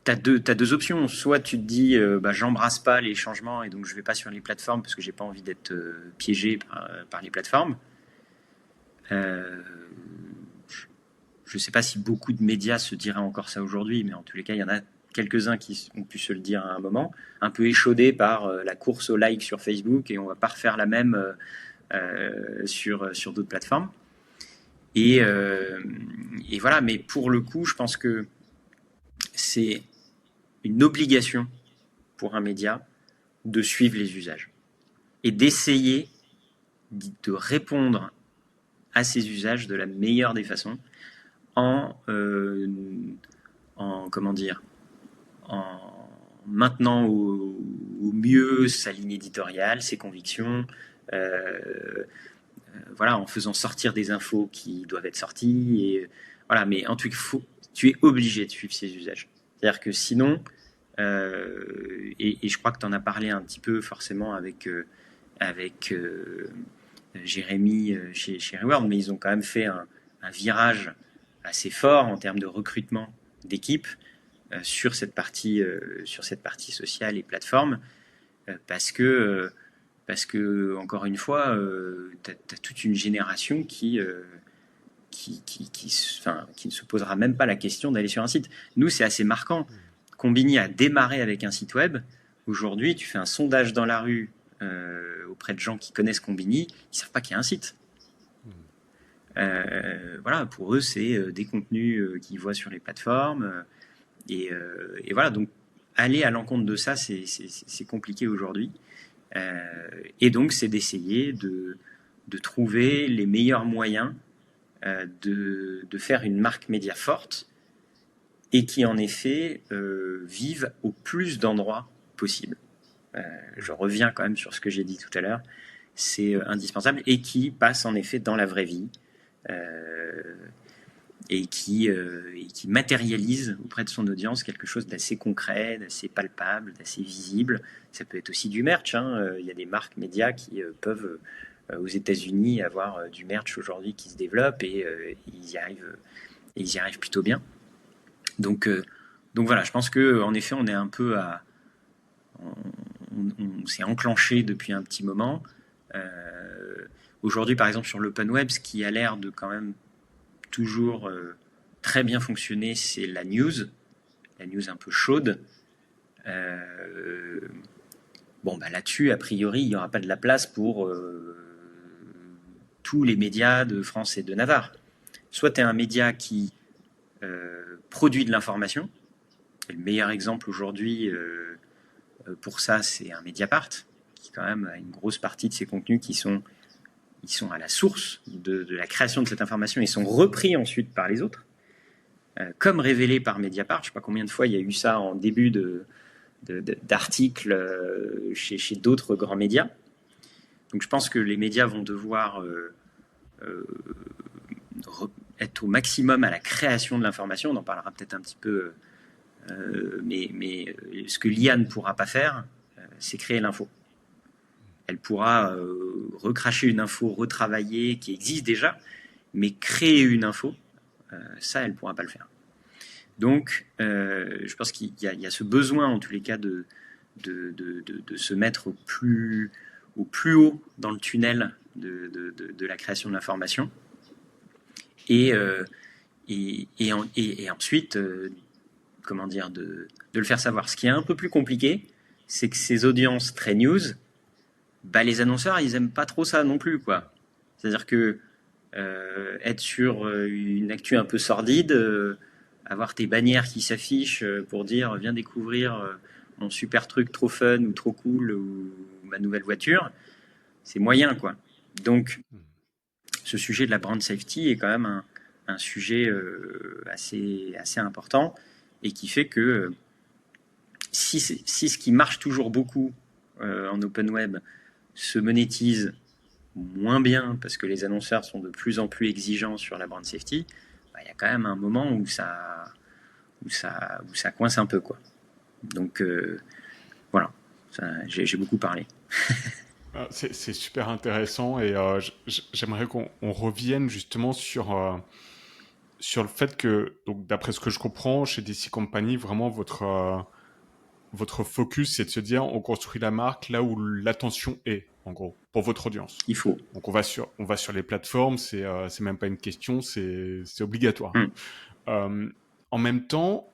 as deux options. Soit tu te dis, j'embrasse pas les changements et donc je vais pas sur les plateformes parce que j'ai pas envie d'être piégé par les plateformes. Je sais pas si beaucoup de médias se diraient encore ça aujourd'hui, mais en tous les cas, il y en a quelques-uns qui ont pu se le dire à un moment, un peu échaudés par la course au like sur Facebook, et on va pas refaire la même sur d'autres plateformes. Et voilà, mais pour le coup, je pense que c'est une obligation pour un média de suivre les usages et d'essayer de répondre à ces usages de la meilleure des façons en maintenant au mieux sa ligne éditoriale, ses convictions, en faisant sortir des infos qui doivent être sorties. Et, voilà, mais en tout cas, tu es obligé de suivre ces usages. C'est-à-dire que sinon, et je crois que tu en as parlé un petit peu forcément avec Jérémy chez Reward, mais ils ont quand même fait un virage assez fort en termes de recrutement d'équipe sur cette partie sociale et plateforme, parce que encore une fois, tu as toute une génération qui ne se posera même pas la question d'aller sur un site. Nous, c'est assez marquant. Combini a démarré avec un site web. Aujourd'hui, tu fais un sondage dans la rue auprès de gens qui connaissent Combini, ils ne savent pas qu'il y a un site. Voilà, pour eux, c'est des contenus qu'ils voient sur les plateformes. Et voilà, donc aller à l'encontre de ça, c'est compliqué aujourd'hui. Et donc, c'est d'essayer de trouver les meilleurs moyens de faire une marque média forte et qui, en effet, vive au plus d'endroits possible. Je reviens quand même sur ce que j'ai dit tout à l'heure. C'est indispensable et qui passe, en effet, dans la vraie vie. Et qui matérialise auprès de son audience quelque chose d'assez concret, d'assez palpable, d'assez visible. Ça peut être aussi du merch. Il y a des marques médias qui peuvent, aux États-Unis, avoir du merch aujourd'hui qui se développe et ils y arrivent plutôt bien. Donc voilà, je pense qu'en effet, on est un peu on s'est enclenché depuis un petit moment. Aujourd'hui, par exemple, sur l'open web, ce qui a l'air de quand même toujours très bien fonctionner, c'est la news un peu chaude. Là-dessus, a priori, il n'y aura pas de la place pour tous les médias de France et de Navarre. Soit tu es un média qui produit de l'information. Et le meilleur exemple aujourd'hui pour ça, c'est un Mediapart, qui quand même a une grosse partie de ses contenus qui sont à la source de la création de cette information et sont repris ensuite par les autres, comme révélé par Mediapart. Je ne sais pas combien de fois il y a eu ça en début d'articles chez d'autres grands médias. Donc je pense que les médias vont devoir être au maximum à la création de l'information. On en parlera peut-être un petit peu, mais ce que l'IA ne pourra pas faire, c'est créer l'info. Elle pourra recracher une info retravaillée qui existe déjà, mais créer une info, ça, elle ne pourra pas le faire. Donc, je pense qu'il y a ce besoin, en tous les cas, de se mettre au plus haut dans le tunnel de la création de l'information. Et ensuite, comment dire, de le faire savoir. Ce qui est un peu plus compliqué, c'est que ces audiences très news, les annonceurs, ils aiment pas trop ça non plus, quoi. C'est-à-dire que être sur une actu un peu sordide, avoir tes bannières qui s'affichent pour dire viens découvrir mon super truc trop fun ou trop cool ou ma nouvelle voiture, c'est moyen, quoi. Donc, ce sujet de la brand safety est quand même un sujet assez important et qui fait que si ce qui marche toujours beaucoup en open web se monétise moins bien parce que les annonceurs sont de plus en plus exigeants sur la brand safety, il y a quand même un moment où ça coince un peu, quoi. Donc voilà, j'ai beaucoup parlé. C'est super intéressant et j'aimerais qu'on revienne justement sur le fait que, donc d'après ce que je comprends, chez DC Company, vraiment votre focus, c'est de se dire on construit la marque là où l'attention est, en gros, pour votre audience. Il faut. Donc on va sur les plateformes, c'est même pas une question, c'est obligatoire. En même temps,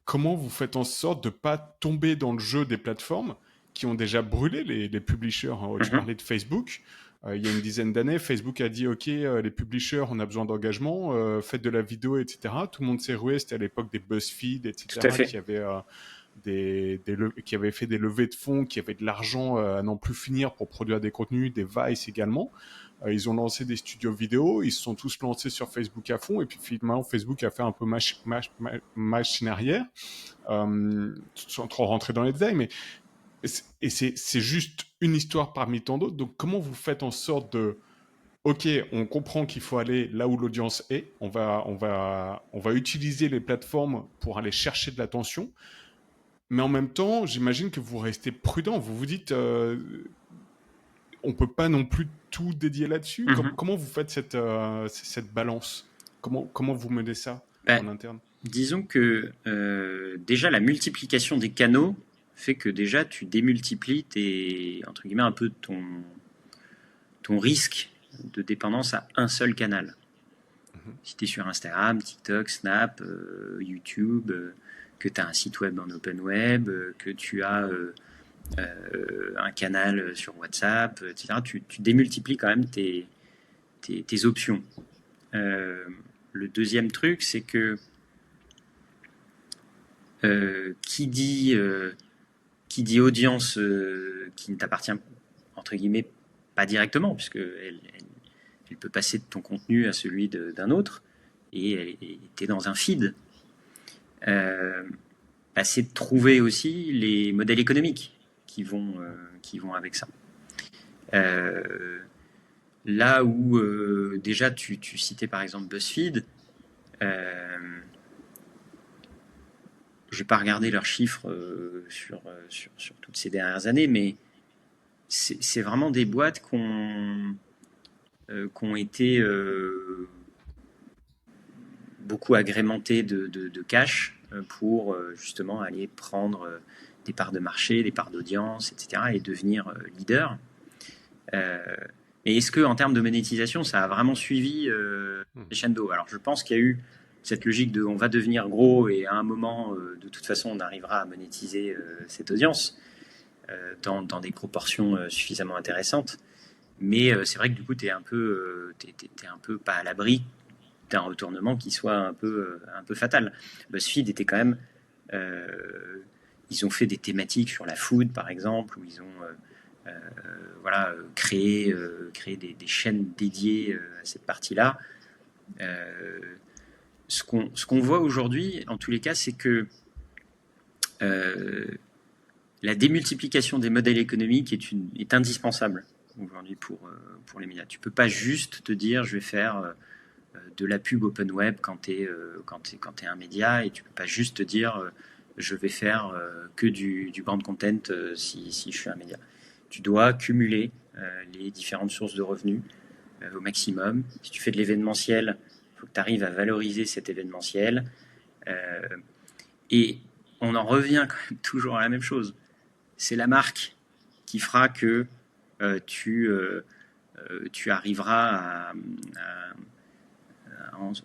comment vous faites en sorte de pas tomber dans le jeu des plateformes qui ont déjà brûlé les publishers, hein. Tu parlais de Facebook. Il y a une dizaine d'années, Facebook a dit ok, les publishers, on a besoin d'engagement, faites de la vidéo, etc. Tout le monde s'est rué. C'était à l'époque des BuzzFeed, etc. qui avaient qui avaient fait des levées de fonds, qui avaient de l'argent à n'en plus finir pour produire des contenus, des Vice également. Ils ont lancé des studios vidéo, ils se sont tous lancés sur Facebook à fond, et puis finalement Facebook a fait un peu machine arrière, sans trop rentrer dans les détails, mais c'est juste une histoire parmi tant d'autres. Donc comment vous faites en sorte de ok, on comprend qu'il faut aller là où l'audience est, on va utiliser les plateformes pour aller chercher de l'attention, mais en même temps, j'imagine que vous restez prudent. Vous vous dites, on peut pas non plus tout dédier là-dessus. Comment vous faites cette balance ? Comment vous menez ça en interne ? Disons que déjà la multiplication des canaux fait que déjà tu démultiplies entre guillemets un peu ton risque de dépendance à un seul canal. Si tu es sur Instagram, TikTok, Snap, YouTube, que tu as un site web en open web, que tu as un canal sur WhatsApp, etc., tu démultiplies quand même tes options. Euh, le deuxième truc, c'est que qui dit audience qui ne t'appartient entre guillemets pas directement, puisque elle peut passer de ton contenu à celui d'un autre, et tu es dans un feed. Euh, c'est de trouver aussi les modèles économiques qui vont avec ça. Là où déjà tu citais par exemple BuzzFeed, je n'ai pas regardé leurs chiffres sur toutes ces dernières années, mais c'est vraiment des boîtes qui ont été beaucoup agrémentées de cash pour justement aller prendre des parts de marché, des parts d'audience, etc. et devenir leader. Mais est-ce que en termes de monétisation, ça a vraiment suivi Crescendo? Alors je pense qu'il y a eu cette logique de on va devenir gros et à un moment, de toute façon, on arrivera à monétiser cette audience dans des proportions suffisamment intéressantes. Mais c'est vrai que du coup, tu es un peu, t'es un peu pas à l'abri d'un retournement qui soit un peu fatal. BuzzFeed était quand même. Ils ont fait des thématiques sur la food, par exemple, où ils ont créé des chaînes dédiées à cette partie-là. Ce qu'on voit aujourd'hui, en tous les cas, c'est que la démultiplication des modèles économiques est indispensable aujourd'hui pour les médias. Tu ne peux pas juste te dire je vais faire de la pub open web quand tu es un média, et tu ne peux pas juste te dire je vais faire que du brand content si je suis un média. Tu dois cumuler les différentes sources de revenus au maximum. Si tu fais de l'événementiel, il faut que tu arrives à valoriser cet événementiel. Et on en revient quand même toujours à la même chose. C'est la marque qui fera que tu arriveras à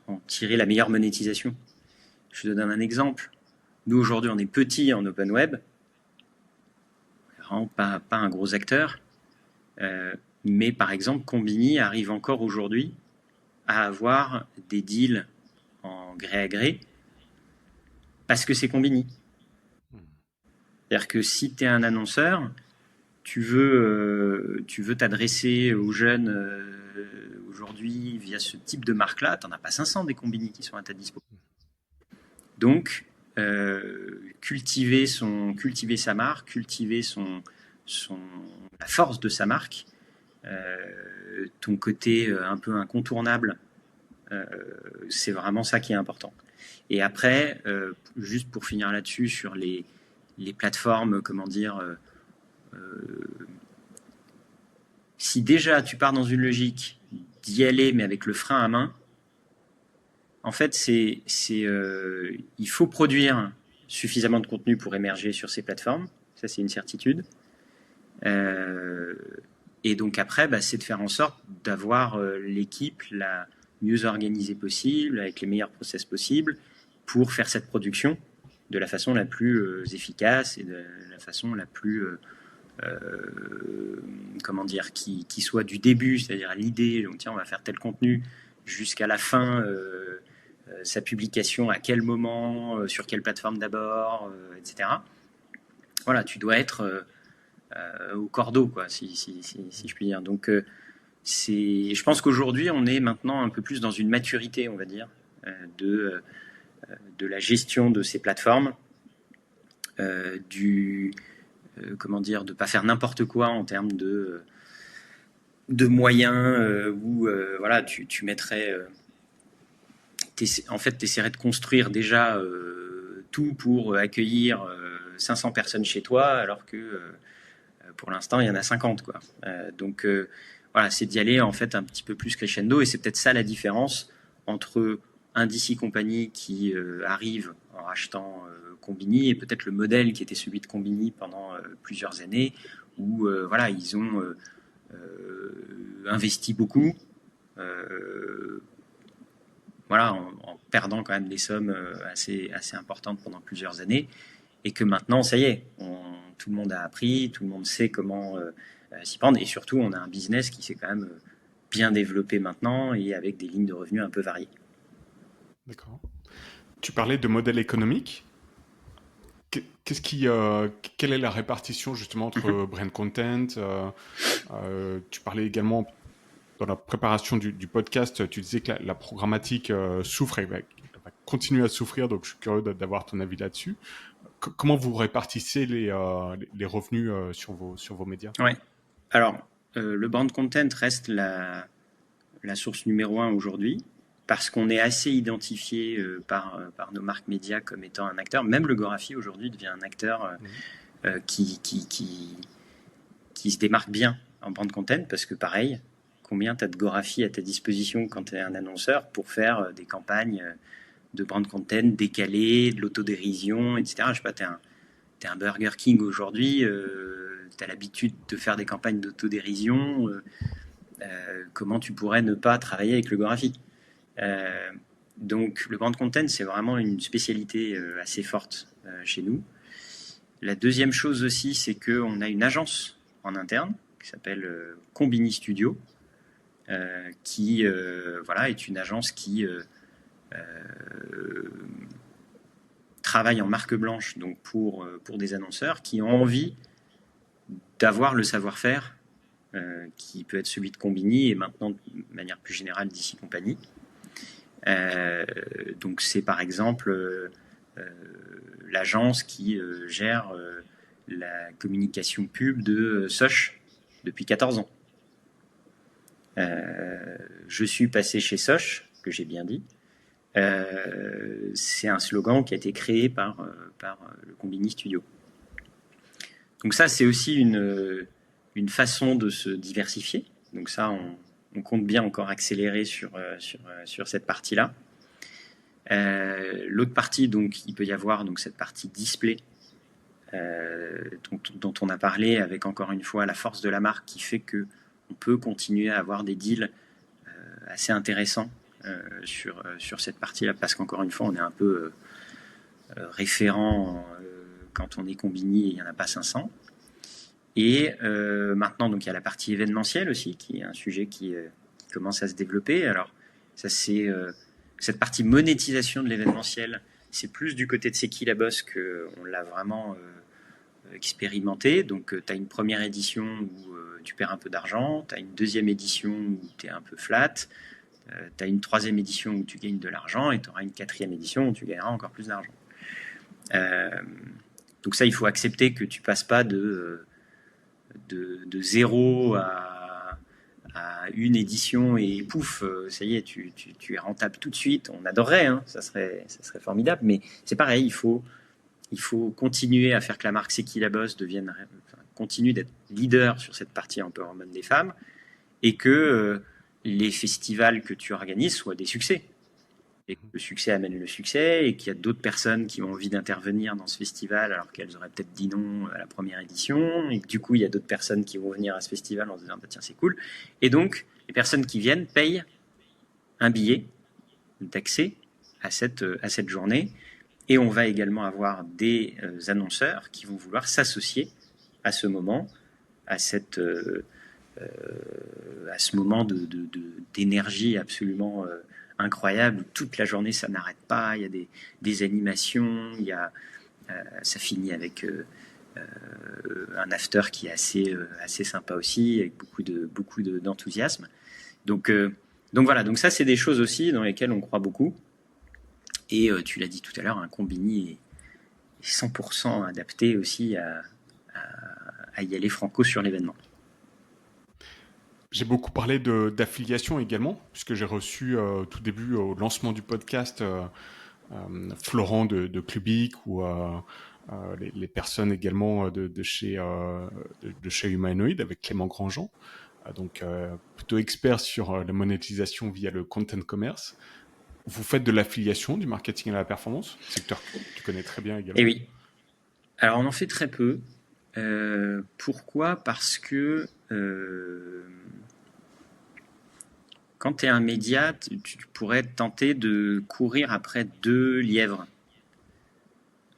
en tirer la meilleure monétisation. Je te donne un exemple. Nous, aujourd'hui, on est petit en open web, vraiment pas un gros acteur, mais par exemple, Combini arrive encore aujourd'hui à avoir des deals en gré à gré parce que c'est Combini. C'est-à-dire que si tu es un annonceur, tu veux t'adresser aux jeunes aujourd'hui via ce type de marque-là, tu n'en as pas 500 des Combini qui sont à ta dispo. Donc, cultiver sa marque, cultiver la force de sa marque, ton côté un peu incontournable, c'est vraiment ça qui est important. Et après, juste pour finir là-dessus, sur les plateformes, comment dire, si déjà tu pars dans une logique d'y aller mais avec le frein à main, en fait, il faut produire suffisamment de contenu pour émerger sur ces plateformes, ça c'est une certitude. Et donc après, c'est de faire en sorte d'avoir l'équipe la mieux organisée possible, avec les meilleurs process possibles, pour faire cette production de la façon la plus efficace et de la façon la plus comment dire, qui soit du début, c'est-à-dire à l'idée, donc tiens, on va faire tel contenu, jusqu'à la fin, sa publication, à quel moment, sur quelle plateforme d'abord, etc. Voilà, tu dois être au cordeau, quoi, si je puis dire. Donc, je pense qu'aujourd'hui, on est maintenant un peu plus dans une maturité, on va dire, de la gestion de ces plateformes, comment dire, de pas faire n'importe quoi en termes de moyens, où voilà, tu mettrais en fait, tu essaierais de construire déjà tout pour accueillir 500 personnes chez toi, alors que pour l'instant, il y en a 50, quoi. Donc, voilà, c'est d'y aller en fait un petit peu plus crescendo, et c'est peut-être ça la différence entre un DC Company qui arrive en rachetant Combini, et peut-être le modèle qui était celui de Combini pendant plusieurs années, où voilà, ils ont investi beaucoup, voilà, en perdant quand même des sommes assez importantes pendant plusieurs années, et que maintenant, ça y est, tout le monde a appris, tout le monde sait comment s'y prendre, et surtout, on a un business qui s'est quand même bien développé maintenant et avec des lignes de revenus un peu variées. D'accord. Tu parlais de modèle économique. Qu'est-ce qui, quelle est la répartition justement Mhm. entre brand content tu parlais également dans la préparation du podcast, tu disais que la programmatique souffre et va continuer à souffrir, donc je suis curieux d'avoir ton avis là-dessus. Comment vous répartissez les revenus sur vos médias? Ouais. Alors, le brand content reste la source numéro un aujourd'hui parce qu'on est assez identifié par nos marques médias comme étant un acteur. Même le Gorafi aujourd'hui devient un acteur Mhm. qui se démarque bien en brand content parce que pareil, combien tu as de Gorafi à ta disposition quand tu es un annonceur pour faire des campagnes de brand content décalées, de l'autodérision, etc. Je sais pas, t'es un Burger King aujourd'hui, tu as l'habitude de faire des campagnes d'autodérision, comment tu pourrais ne pas travailler avec le Gorafi? euh, Donc le brand content, c'est vraiment une spécialité assez forte chez nous. La deuxième chose aussi, c'est qu'on a une agence en interne qui s'appelle Combini Studio, qui voilà, est une agence qui travaille en marque blanche donc pour des annonceurs qui ont envie d'avoir le savoir-faire qui peut être celui de Combini et maintenant de manière plus générale d'ici Compagnie. Donc c'est par exemple l'agence qui gère la communication pub de Soch depuis 14 ans. Je suis passé chez Soch, que j'ai bien dit. C'est un slogan qui a été créé par le Combini Studio. Donc ça, c'est aussi une façon de se diversifier. Donc ça, on compte bien encore accélérer sur cette partie-là. L'autre partie, donc, il peut y avoir donc, cette partie display dont on a parlé, avec encore une fois la force de la marque qui fait que on peut continuer à avoir des deals assez intéressants sur cette partie-là, parce qu'encore une fois, on est un peu référent quand on est Combini et il n'y en a pas 500. Et maintenant, donc, il y a la partie événementielle aussi, qui est un sujet qui commence à se développer. Alors, ça, c'est cette partie monétisation de l'événementiel, c'est plus du côté de C'est qui la bosse qu'on l'a vraiment expérimenté. Donc, tu as une première édition où tu perds un peu d'argent, tu as une deuxième édition où tu es un peu flat, tu as une troisième édition où tu gagnes de l'argent et tu auras une quatrième édition où tu gagneras encore plus d'argent. Euh, donc ça, il faut accepter que tu passes pas de zéro à une édition et pouf, ça y est, tu es rentable tout de suite. On adorerait, hein, ça serait formidable, mais c'est pareil, il faut continuer à faire que la marque C'est qui la bosse devienne, enfin, continue d'être leader sur cette partie empowerment des femmes et que les festivals que tu organises soient des succès. Et que le succès amène le succès et qu'il y a d'autres personnes qui ont envie d'intervenir dans ce festival alors qu'elles auraient peut-être dit non à la première édition et que du coup il y a d'autres personnes qui vont venir à ce festival en se disant bah, tiens c'est cool. Et donc les personnes qui viennent payent un billet d'accès à cette journée et on va également avoir des annonceurs qui vont vouloir s'associer à ce moment, à à ce moment d'énergie absolument incroyable. Toute la journée, ça n'arrête pas. Il y a des animations. Ça finit avec un after qui est assez sympa aussi, avec beaucoup d'enthousiasme. Donc voilà. Donc ça, c'est des choses aussi dans lesquelles on croit beaucoup. Et tu l'as dit tout à l'heure, un Combini est 100% adapté aussi à y aller franco sur l'événement. J'ai beaucoup parlé d'affiliation également, puisque j'ai reçu tout début au lancement du podcast Florent de Clubic ou les personnes également de chez Humanoid avec Clément Grandjean, donc plutôt expert sur la monétisation via le content commerce. Vous faites de l'affiliation, du marketing à la performance, secteur que tu connais très bien également. Et oui. Alors on en fait très peu. Pourquoi? Parce que quand tu es un média, tu pourrais tenter de courir après deux lièvres.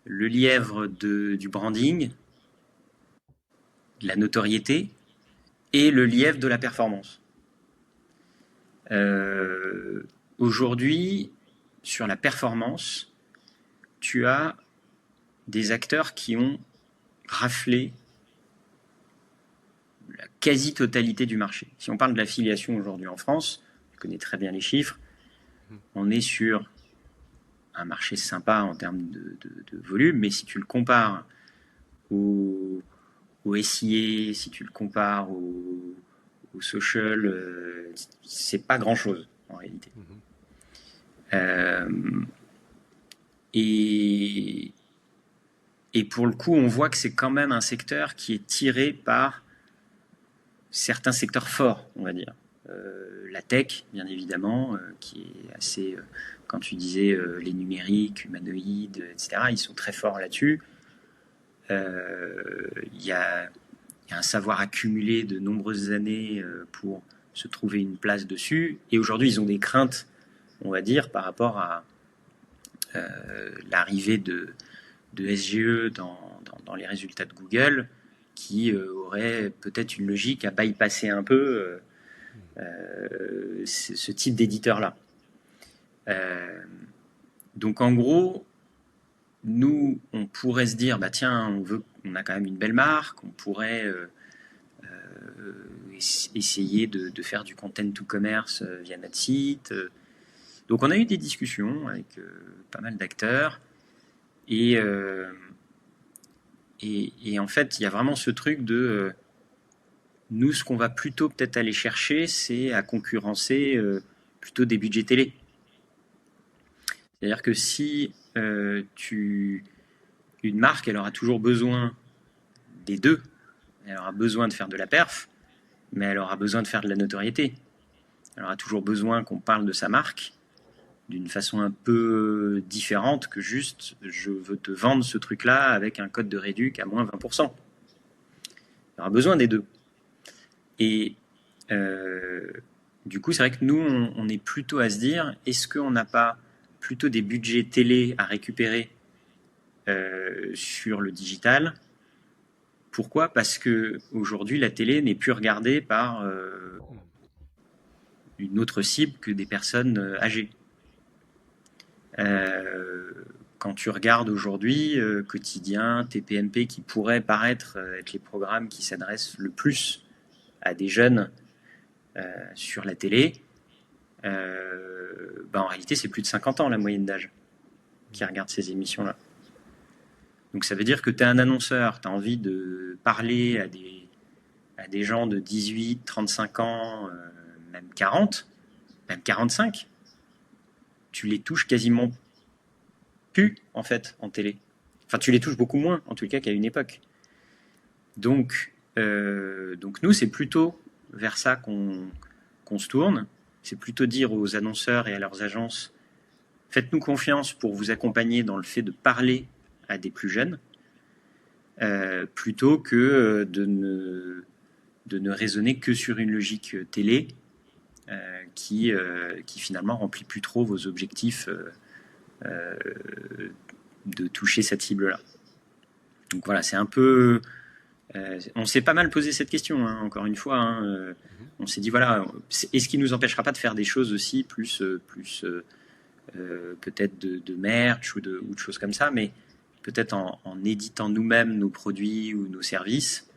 Le lièvre du branding, de la notoriété, et le lièvre de la performance. Euh, Aujourd'hui, sur la performance, tu as des acteurs qui ont raflé la quasi-totalité du marché. Si on parle de l'affiliation aujourd'hui en France, je connais très bien les chiffres, on est sur un marché sympa en termes de volume, mais si tu le compares au SIA, si tu le compares au social, c'est pas grand-chose en réalité. Euh, et, et pour le coup, on voit que c'est quand même un secteur qui est tiré par certains secteurs forts, on va dire. La tech, bien évidemment, qui est assez, quand tu disais les numériques, humanoïdes, etc., ils sont très forts là-dessus. Il y a un savoir accumulé de nombreuses années pour se trouver une place dessus. Et aujourd'hui, ils ont des craintes, on va dire, par rapport à l'arrivée de SGE dans les résultats de Google, qui aurait peut-être une logique à bypasser un peu ce type d'éditeur-là. Donc en gros, nous, on pourrait se dire, bah tiens, on a quand même une belle marque, on pourrait essayer de faire du content to commerce via notre site. Donc on a eu des discussions avec pas mal d'acteurs et en fait, il y a vraiment ce truc de nous, ce qu'on va plutôt peut-être aller chercher, c'est à concurrencer plutôt des budgets télé. C'est-à-dire que si une marque, elle aura toujours besoin des deux. Elle aura besoin de faire de la perf, mais elle aura besoin de faire de la notoriété. Elle aura toujours besoin qu'on parle de sa marque d'une façon un peu différente que juste je veux te vendre ce truc-là avec un code de réduc à moins 20%. Il aura besoin des deux. Et du coup, c'est vrai que nous, on est plutôt à se dire, est-ce qu'on n'a pas plutôt des budgets télé à récupérer sur le digital? Pourquoi? Parce que aujourd'hui, la télé n'est plus regardée par une autre cible que des personnes âgées. Quand tu regardes aujourd'hui Quotidien, TPMP, qui pourraient paraître être les programmes qui s'adressent le plus à des jeunes sur la télé, en réalité, c'est plus de 50 ans la moyenne d'âge qui regarde ces émissions-là. Donc ça veut dire que tu es un annonceur, tu as envie de parler à des gens de 18, 35 ans, même 40, même 45, tu les touches quasiment plus, en fait, en télé. Enfin, tu les touches beaucoup moins, en tout cas, qu'à une époque. Donc nous, c'est plutôt vers ça qu'on se tourne. C'est plutôt dire aux annonceurs et à leurs agences, faites-nous confiance pour vous accompagner dans le fait de parler à des plus jeunes, plutôt que de ne raisonner que sur une logique télé qui finalement remplit plus trop vos objectifs de toucher cette cible-là. Donc voilà, c'est un peu... on s'est pas mal posé cette question, hein, encore une fois. Hein, on s'est dit, voilà, est-ce qui ne nous empêchera pas de faire des choses aussi plus peut-être de merch ou de choses comme ça, mais peut-être en éditant nous-mêmes nos produits ou nos services,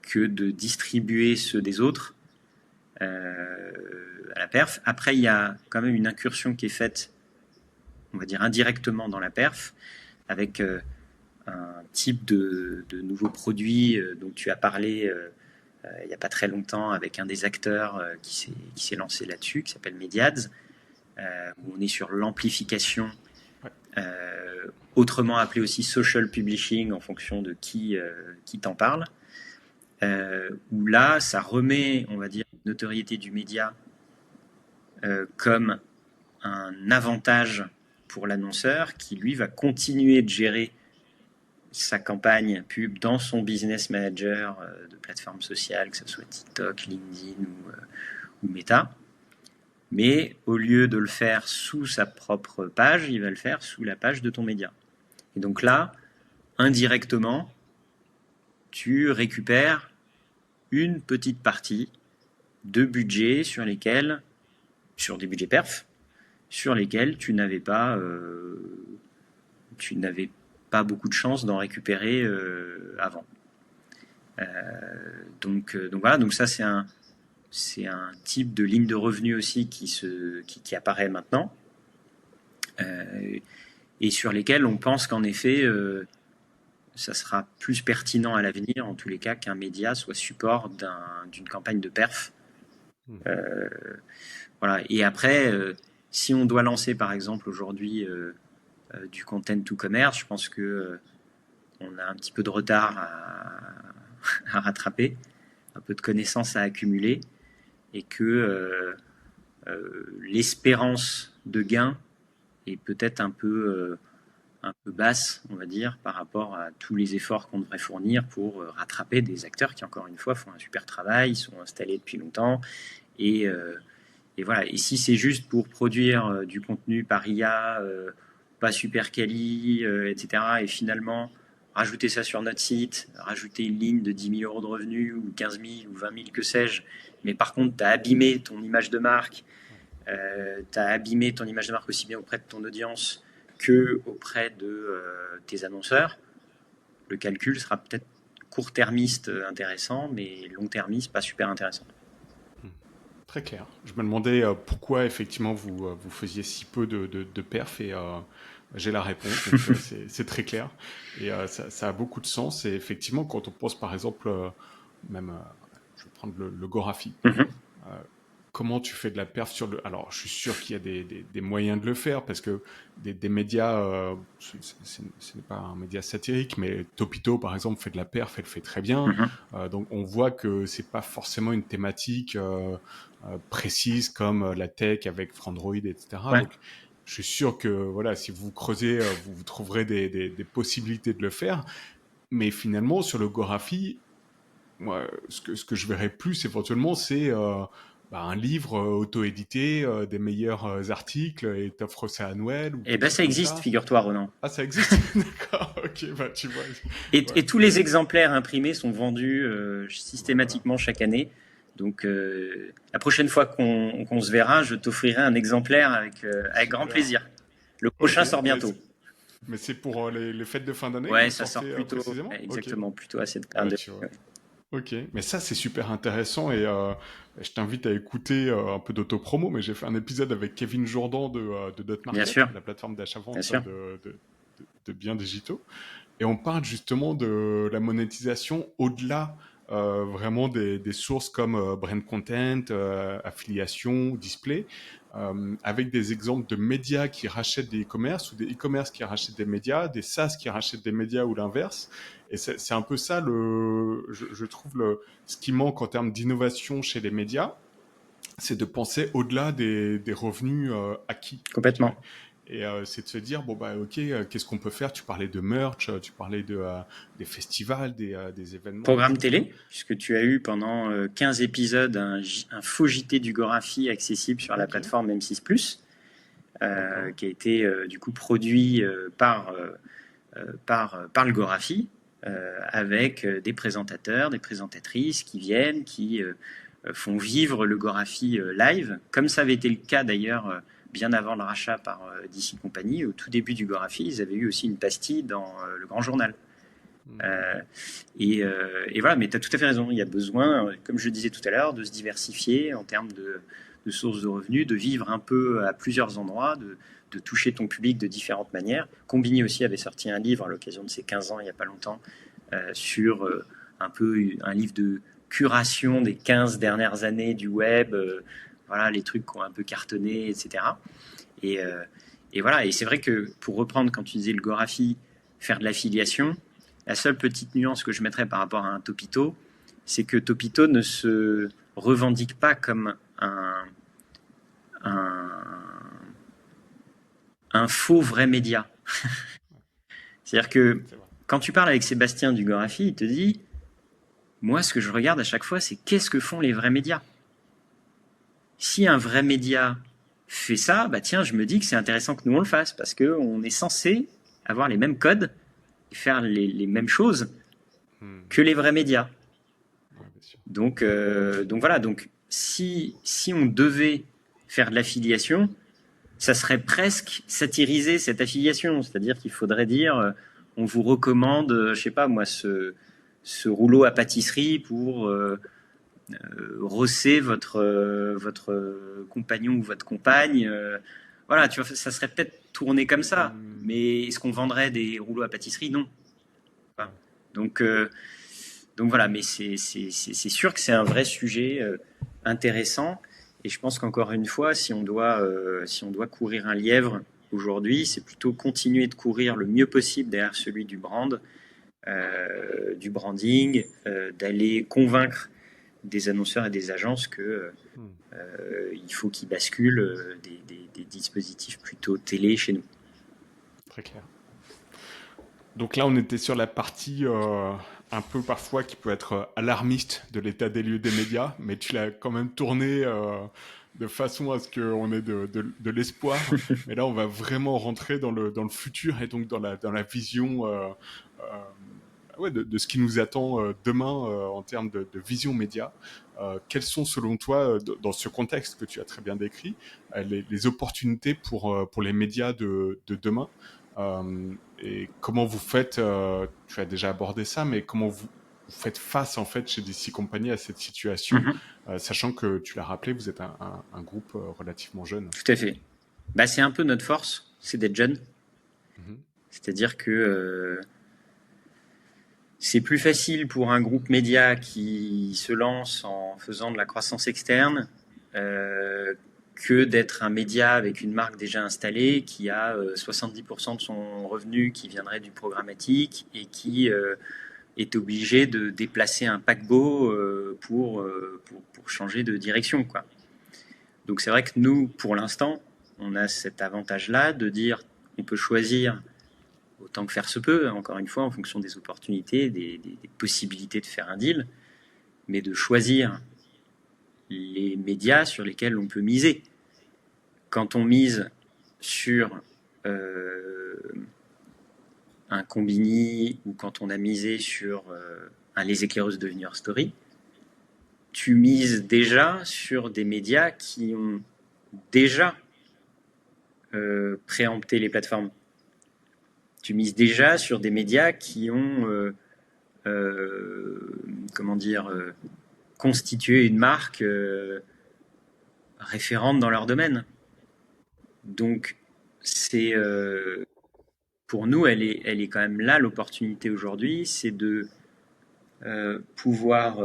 que de distribuer ceux des autres à la perf. Après, il y a quand même une incursion qui est faite, on va dire indirectement dans la perf, avec un type de nouveaux produits dont tu as parlé il n'y a pas très longtemps avec un des acteurs qui s'est lancé là-dessus, qui s'appelle Mediads, où on est sur l'amplification, autrement appelé aussi social publishing en fonction de qui t'en parle, où là, ça remet, on va dire, la notoriété du média comme un avantage pour l'annonceur qui, lui, va continuer de gérer sa campagne pub dans son business manager de plateforme sociale, que ce soit TikTok, LinkedIn ou Meta. Mais au lieu de le faire sous sa propre page, il va le faire sous la page de ton média. Et donc là, indirectement, tu récupères une petite partie de budgets sur des budgets perf, sur lesquels tu n'avais pas beaucoup de chance d'en récupérer avant. Donc voilà, donc ça c'est un type de ligne de revenu aussi qui apparaît maintenant, et sur lesquels on pense qu'en effet ça sera plus pertinent à l'avenir, en tous les cas, qu'un média soit support d'une campagne de perf. Voilà. Et après, si on doit lancer par exemple aujourd'hui du content to commerce, je pense que on a un petit peu de retard à rattraper, un peu de connaissances à accumuler, et que l'espérance de gain est peut-être un peu basse, on va dire, par rapport à tous les efforts qu'on devrait fournir pour rattraper des acteurs qui, encore une fois, font un super travail, ils sont installés depuis longtemps, et voilà. Et si c'est juste pour produire du contenu par IA, pas super quali, etc., et finalement rajouter ça sur notre site, rajouter une ligne de 10 000 euros de revenus, ou 15 000, ou 20 000, que sais-je, mais par contre, tu as abîmé ton image de marque, aussi bien auprès de ton audience que auprès de tes annonceurs, le calcul sera peut-être court-termiste intéressant, mais long-termiste pas super intéressant. Très clair. Je me demandais pourquoi effectivement vous faisiez si peu de perf, et j'ai la réponse, donc c'est très clair, et ça a beaucoup de sens. Et effectivement, quand on pense par exemple, même, je vais prendre le Gorafi, comment tu fais de la perf sur le... Alors, je suis sûr qu'il y a des moyens de le faire, parce que des médias, ce n'est pas un média satirique, mais Topito, par exemple, fait de la perf, elle le fait très bien. Donc, on voit que c'est pas forcément une thématique précise comme la tech avec Frandroid, etc. Ouais. Donc, je suis sûr que voilà, si vous creusez, vous trouverez des possibilités de le faire. Mais finalement, sur le Gorafi, moi, ce que je verrais plus éventuellement, c'est un livre auto-édité, des meilleurs articles, et t'offres ça à Noël. Et ben ça existe, figure-toi, Ronan. Ah, ça existe. D'accord, ok, tu vois. Et tous les exemplaires imprimés sont vendus systématiquement chaque année. Donc la prochaine fois qu'on se verra, je t'offrirai un exemplaire avec grand plaisir. Le prochain sort bientôt. Mais c'est pour les fêtes de fin d'année? Ouais, ça sort plutôt. Précisément. Exactement, plutôt à cette période. Ok, mais ça c'est super intéressant, et je t'invite à écouter un peu d'autopromo, mais j'ai fait un épisode avec Kevin Jourdan de Dotmarket, la plateforme d'achat-vente de biens digitaux, et on parle justement de la monétisation au-delà vraiment des sources comme brand content, affiliation, display, avec des exemples de médias qui rachètent des e-commerce, ou des e-commerce qui rachètent des médias, des SaaS qui rachètent des médias, ou l'inverse. Et c'est un peu ça, je trouve, ce qui manque en termes d'innovation chez les médias, c'est de penser au-delà des revenus acquis. Complètement. Et c'est de se dire, bon, bah, ok, qu'est-ce qu'on peut faire? Tu parlais de merch, tu parlais des festivals, des événements. Programme télé, puisque tu as eu pendant 15 épisodes un faux JT du Gorafi accessible sur la plateforme M6+, qui a été du coup produit par le Gorafi, avec des présentateurs, des présentatrices qui viennent, qui font vivre le Gorafi live, comme ça avait été le cas d'ailleurs bien avant le rachat par DC Company. Au tout début du Gorafi, ils avaient eu aussi une pastille dans le Grand Journal. Et voilà, mais tu as tout à fait raison, il y a besoin, comme je le disais tout à l'heure, de se diversifier en termes de sources de revenus, de vivre un peu à plusieurs endroits, de toucher ton public de différentes manières. Combini aussi avait sorti un livre à l'occasion de ses 15 ans, il n'y a pas longtemps, sur un peu un livre de curation des 15 dernières années du web, voilà, les trucs qui ont un peu cartonné, etc. Et voilà, et c'est vrai que pour reprendre, quand tu disais le Gorafi, faire de l'affiliation, la seule petite nuance que je mettrais par rapport à un Topito, c'est que Topito ne se revendique pas comme un faux vrai média. C'est-à-dire que quand tu parles avec Sébastien du Gorafi, il te dit, moi ce que je regarde à chaque fois, c'est qu'est-ce que font les vrais médias. Si un vrai média fait ça, bah tiens, je me dis que c'est intéressant que nous on le fasse, parce qu'on est censé avoir les mêmes codes, faire les mêmes choses que les vrais médias. Donc voilà, donc si on devait faire de l'affiliation, ça serait presque satiriser cette affiliation. C'est-à-dire qu'il faudrait dire, on vous recommande, je sais pas moi, ce rouleau à pâtisserie pour rosser votre compagnon ou votre compagne. Voilà, tu vois, ça serait peut-être tourné comme ça. Mais est-ce qu'on vendrait des rouleaux à pâtisserie? Non. Enfin, donc, donc voilà, mais c'est sûr que c'est un vrai sujet intéressant. Et je pense qu'encore une fois, si on doit courir un lièvre aujourd'hui, c'est plutôt continuer de courir le mieux possible derrière celui du brand, du branding, d'aller convaincre des annonceurs et des agences que il faut qu'ils basculent des dispositifs plutôt télé chez nous. Très clair. Donc là, on était sur la partie un peu parfois qui peut être alarmiste de l'état des lieux des médias, mais tu l'as quand même tourné de façon à ce qu'on ait de l'espoir. Mais là, on va vraiment rentrer dans le futur et donc dans la vision de ce qui nous attend demain en termes de vision média. Quelles sont, selon toi, dans ce contexte que tu as très bien décrit, les opportunités pour les médias de demain et comment vous faites, tu as déjà abordé ça, mais comment vous faites face en fait chez DC Company à cette situation, sachant que tu l'as rappelé, vous êtes un groupe relativement jeune. Tout à fait. Bah, c'est un peu notre force, c'est d'être jeune. C'est-à-dire que c'est plus facile pour un groupe média qui se lance en faisant de la croissance externe que d'être un média avec une marque déjà installée qui a 70% de son revenu qui viendrait du programmatique et qui est obligé de déplacer un paquebot pour changer de direction, quoi. Donc c'est vrai que nous, pour l'instant, on a cet avantage-là de dire on peut choisir autant que faire se peut, encore une fois, en fonction des opportunités, des possibilités de faire un deal, mais de choisir les médias sur lesquels on peut miser. Quand on mise sur un Combini ou quand on a misé sur un Les Éclaireuses de Junior Story, tu mises déjà sur des médias qui ont déjà préempté les plateformes. Tu mises déjà sur des médias qui ont constitué une marque référente dans leur domaine. Donc, c'est pour nous, elle est quand même là, l'opportunité aujourd'hui, c'est de pouvoir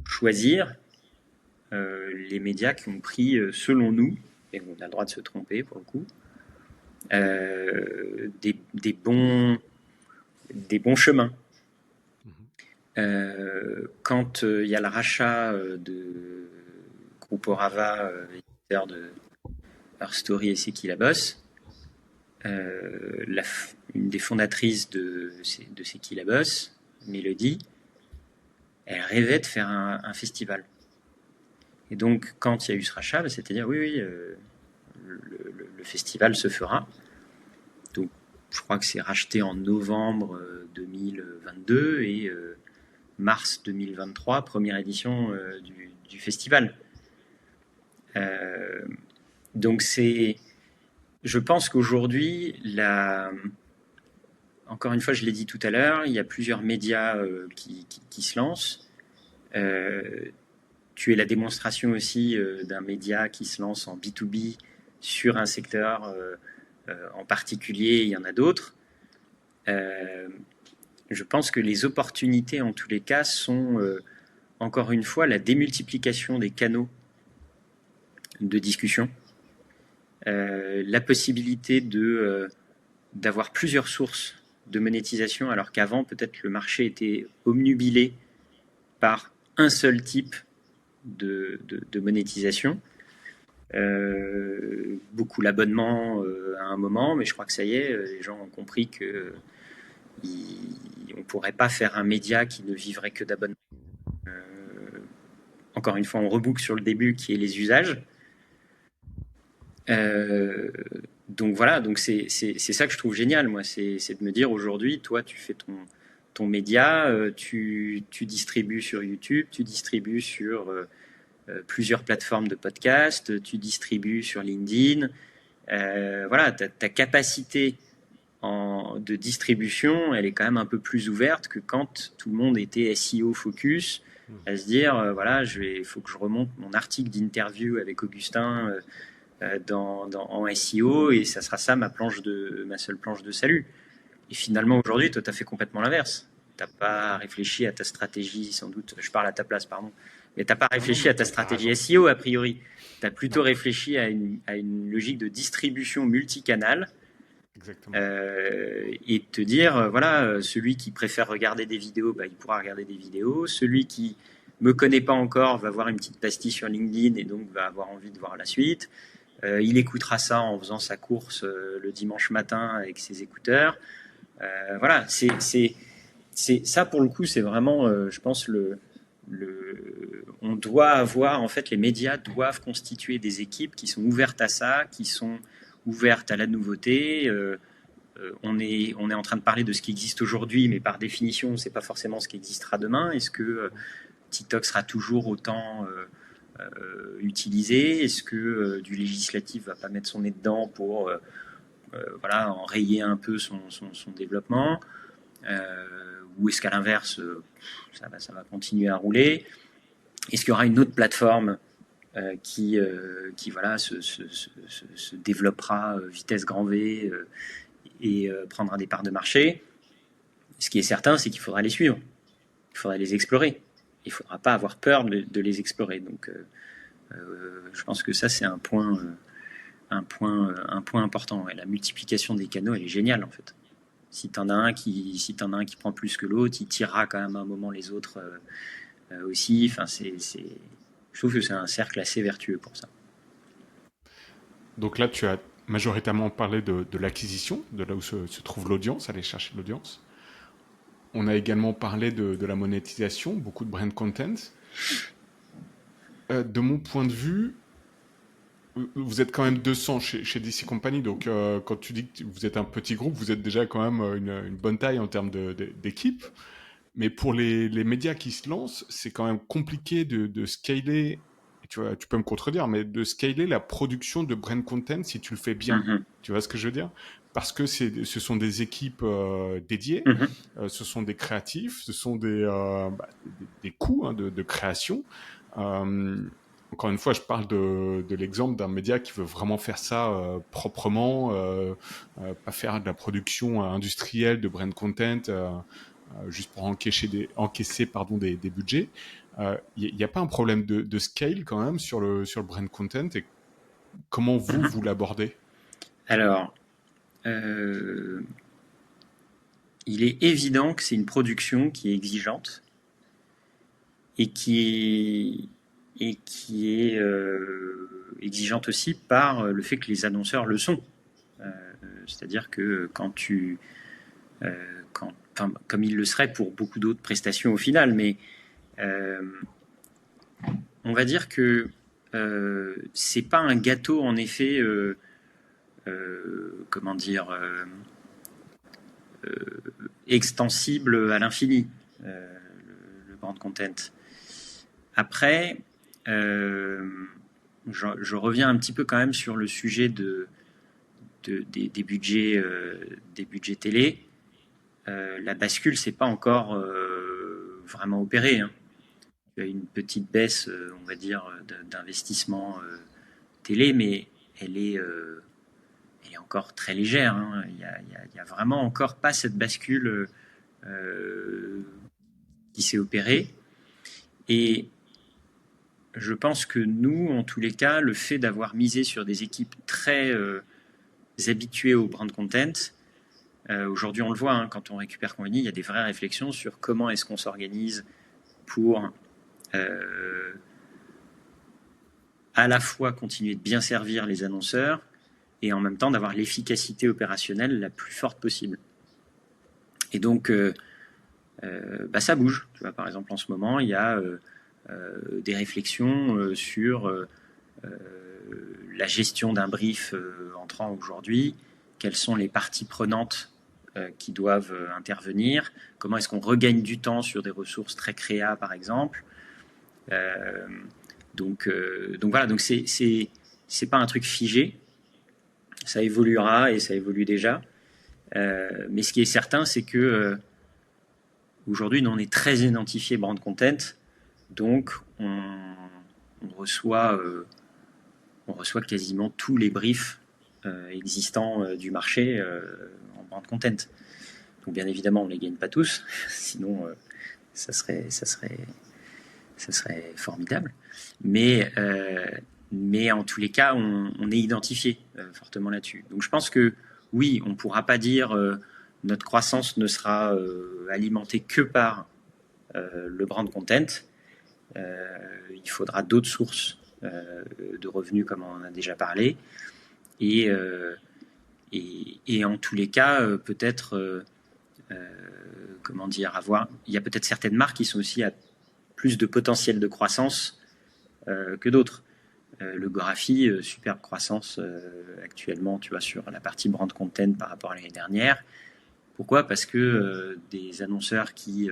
choisir les médias qui ont pris, selon nous, et on a le droit de se tromper pour le coup, des bons chemins. Quand il y a le rachat de Groupama, éditeur de Her Story et C'est qui la bosse, une des fondatrices de C'est qui la bosse, Mélodie, elle rêvait de faire un festival. Et donc, quand il y a eu ce rachat, c'est-à-dire, oui, le festival se fera. Donc, je crois que c'est racheté en novembre 2022 et mars 2023, première édition du festival. Donc, je pense qu'aujourd'hui, encore une fois, je l'ai dit tout à l'heure, il y a plusieurs médias qui se lancent. Tu es la démonstration aussi d'un média qui se lance en B2B sur un secteur en particulier, il y en a d'autres. Je pense que les opportunités, en tous les cas, sont, encore une fois, la démultiplication des canaux de discussion, la possibilité d'avoir plusieurs sources de monétisation, alors qu'avant, peut-être, le marché était obnubilé par un seul type de monétisation. Beaucoup l'abonnement à un moment, mais je crois que ça y est, les gens ont compris que on ne pourrait pas faire un média qui ne vivrait que d'abonnement. Encore une fois, on reboucle sur le début qui est les usages. Donc voilà, donc c'est ça que je trouve génial, moi, c'est de me dire aujourd'hui, toi, tu fais ton média, tu distribues sur YouTube, tu distribues sur plusieurs plateformes de podcast, tu distribues sur LinkedIn. Voilà, ta capacité de distribution, elle est quand même un peu plus ouverte que quand tout le monde était SEO focus, à se dire, voilà, il faut que je remonte mon article d'interview avec Augustin en SEO, et ça sera ça ma seule planche de salut. Et finalement, aujourd'hui, toi, tu as fait complètement l'inverse. Tu n'as pas réfléchi à ta stratégie, sans doute, je parle à ta place, pardon, mais tu n'as pas réfléchi à ta stratégie SEO, a priori. Tu as plutôt réfléchi à une logique de distribution multicanal. Et te dire, voilà, celui qui préfère regarder des vidéos, il pourra regarder des vidéos. Celui qui me connaît pas encore va voir une petite pastille sur LinkedIn et donc va avoir envie de voir la suite. Il écoutera ça en faisant sa course le dimanche matin avec ses écouteurs. Voilà, ça pour le coup, c'est vraiment, je pense, on doit avoir, en fait, les médias doivent constituer des équipes qui sont ouvertes à ça, qui sont ouvertes à la nouveauté. On est en train de parler de ce qui existe aujourd'hui, mais par définition, c'est pas forcément ce qui existera demain. Est-ce que TikTok sera toujours autant utilisé? Est-ce que du législatif va pas mettre son nez dedans pour voilà, enrayer un peu son développement? Ou est-ce qu'à l'inverse, ça va continuer à rouler? Est-ce qu'il y aura une autre plateforme qui voilà, se développera vitesse grand V et prendra des parts de marché? Ce qui est certain, c'est qu'il faudra les suivre. Il faudra les explorer. Il ne faudra pas avoir peur de les explorer. Donc, je pense que ça, c'est un point important. Et la multiplication des canaux, elle est géniale, en fait. Si tu en as un qui prend plus que l'autre, il tirera quand même à un moment les autres aussi. Enfin, je trouve que c'est un cercle assez vertueux pour ça. Donc là, tu as majoritairement parlé de l'acquisition, de là où se trouve l'audience, aller chercher l'audience. On a également parlé de la monétisation, beaucoup de brand content. De mon point de vue, vous êtes quand même 200 chez DC Company, donc quand tu dis que vous êtes un petit groupe, vous êtes déjà quand même une bonne taille en termes d'équipe. Mais pour les médias qui se lancent, c'est quand même compliqué de scaler, tu peux me contredire, mais de scaler la production de brand content si tu le fais bien. Mm-hmm. Tu vois ce que je veux dire? Parce que ce sont des équipes dédiées, ce sont des créatifs, ce sont des coûts de création. Encore une fois, je parle de l'exemple d'un média qui veut vraiment faire ça proprement, pas faire de la production industrielle de brand content juste pour encaisser des budgets. Il n'y a pas un problème de scale quand même sur le brand content, et comment vous l'abordez? Alors, il est évident que c'est une production qui est exigeante et qui est exigeante aussi par le fait que les annonceurs le sont. C'est-à-dire que comme il le serait pour beaucoup d'autres prestations au final, mais on va dire que c'est pas un gâteau en effet, comment dire, extensible à l'infini, le brand content. Après, je reviens un petit peu quand même sur le sujet des budgets télé. La bascule, c'est pas encore vraiment opéré. Hein. Il y a une petite baisse, on va dire, d'investissement télé, mais elle est encore très légère. Hein. Il y a vraiment encore pas cette bascule qui s'est opérée. Et je pense que nous, en tous les cas, le fait d'avoir misé sur des équipes très habituées au brand content, aujourd'hui on le voit, hein, quand on récupère Conveni, il y a des vraies réflexions sur comment est-ce qu'on s'organise pour à la fois continuer de bien servir les annonceurs et en même temps d'avoir l'efficacité opérationnelle la plus forte possible. Et donc, ça bouge. Tu vois, par exemple, en ce moment, il y a des réflexions sur la gestion d'un brief entrant aujourd'hui, quelles sont les parties prenantes qui doivent intervenir, comment est-ce qu'on regagne du temps sur des ressources très créa, par exemple. Donc voilà, donc c'est pas un truc figé, ça évoluera et ça évolue déjà. Mais ce qui est certain, c'est que aujourd'hui, nous, on est très identifié brand content, donc on reçoit, on reçoit quasiment tous les briefs existants du marché en brand content. Donc bien évidemment, on ne les gagne pas tous, sinon ça serait, ça serait, ça serait formidable. Mais en tous les cas, on est identifié fortement là-dessus. Donc je pense que oui, on ne pourra pas dire notre croissance ne sera alimentée que par le brand content. Il faudra d'autres sources de revenus, comme on en a déjà parlé. Et, et en tous les cas, peut-être, comment dire, il y a peut-être certaines marques qui sont aussi à plus de potentiel de croissance que d'autres. Le Gorafi, superbe croissance actuellement, tu vois, sur la partie brand content par rapport à l'année dernière. Pourquoi ? Parce que des annonceurs qui,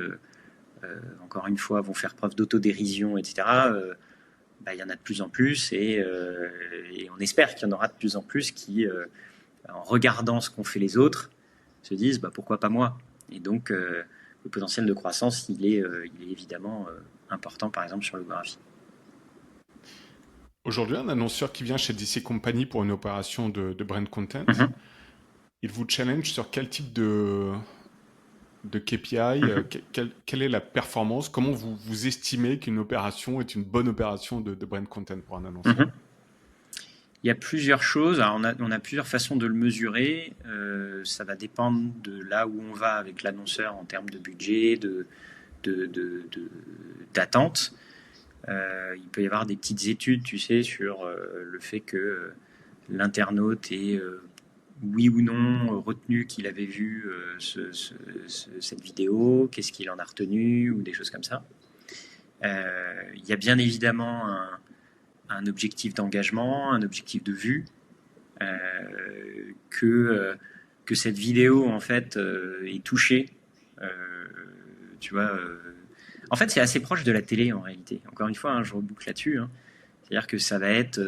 encore une fois, vont faire preuve d'autodérision, etc., il y en a de plus en plus et on espère qu'il y en aura de plus en plus qui, en regardant ce qu'ont fait les autres, se disent pourquoi pas moi ? Et donc, le potentiel de croissance, il est évidemment important, par exemple, sur le Gorafi. Aujourd'hui, un annonceur qui vient chez DC Company pour une opération de brand content, il vous challenge sur quel type de KPI, quelle est la performance, comment vous estimez qu'une opération est une bonne opération de brand content pour un annonceur? Il y a plusieurs choses. Alors on a plusieurs façons de le mesurer. Ça va dépendre de là où on va avec l'annonceur en termes de budget, d'attente. Il peut y avoir des petites études, tu sais, sur le fait que l'internaute est oui ou non retenu qu'il avait vu cette vidéo, qu'est-ce qu'il en a retenu, ou des choses comme ça. Il y a bien évidemment un objectif d'engagement, un objectif de vue, que cette vidéo en fait est touchée. Tu vois, en fait, c'est assez proche de la télé en réalité. Encore une fois, je reboucle là-dessus. C'est-à-dire que ça va être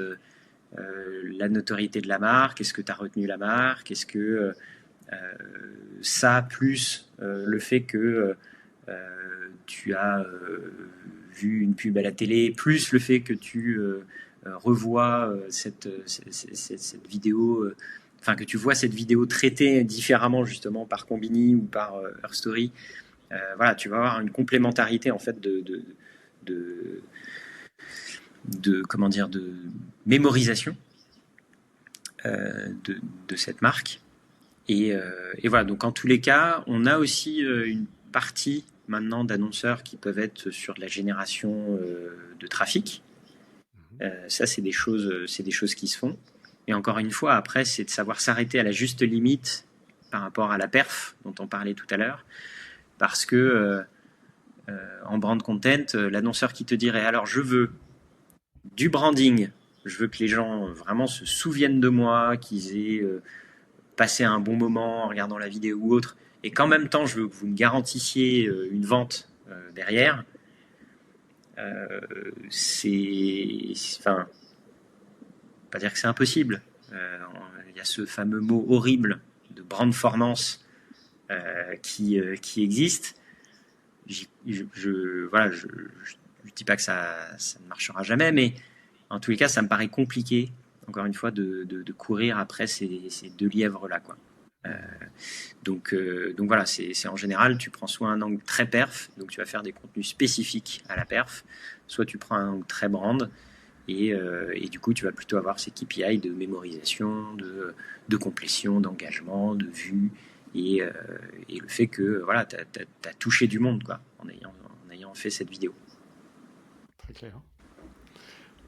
la notoriété de la marque, est-ce que tu as retenu la marque, est-ce que ça, plus le fait que tu as vu une pub à la télé, plus le fait que tu revois cette vidéo, enfin que tu vois cette vidéo traitée différemment justement par Combini ou par Herstory, voilà, tu vas avoir une complémentarité en fait comment dire, de mémorisation de cette marque. Et voilà, donc en tous les cas, on a aussi une partie maintenant d'annonceurs qui peuvent être sur de la génération de trafic. Ça, c'est des choses qui se font. Et encore une fois, après, c'est de savoir s'arrêter à la juste limite par rapport à la perf dont on parlait tout à l'heure. Parce que en brand content, l'annonceur qui te dirait alors je veux du branding, je veux que les gens vraiment se souviennent de moi, qu'ils aient passé un bon moment en regardant la vidéo ou autre, et qu'en même temps je veux que vous me garantissiez une vente derrière, enfin, pas dire que c'est impossible. Il y a ce fameux mot horrible de brandformance qui existe. Voilà, je ne dis pas que ça ne marchera jamais, mais en tous les cas, ça me paraît compliqué, encore une fois, de courir après ces deux lièvres-là, quoi. Donc voilà, c'est en général, tu prends soit un angle très perf, donc tu vas faire des contenus spécifiques à la perf, soit tu prends un angle très brand, et du coup, tu vas plutôt avoir ces KPI de mémorisation, de complétion, d'engagement, de vue, et le fait que voilà, tu as touché du monde, quoi, en ayant fait cette vidéo. Très clair.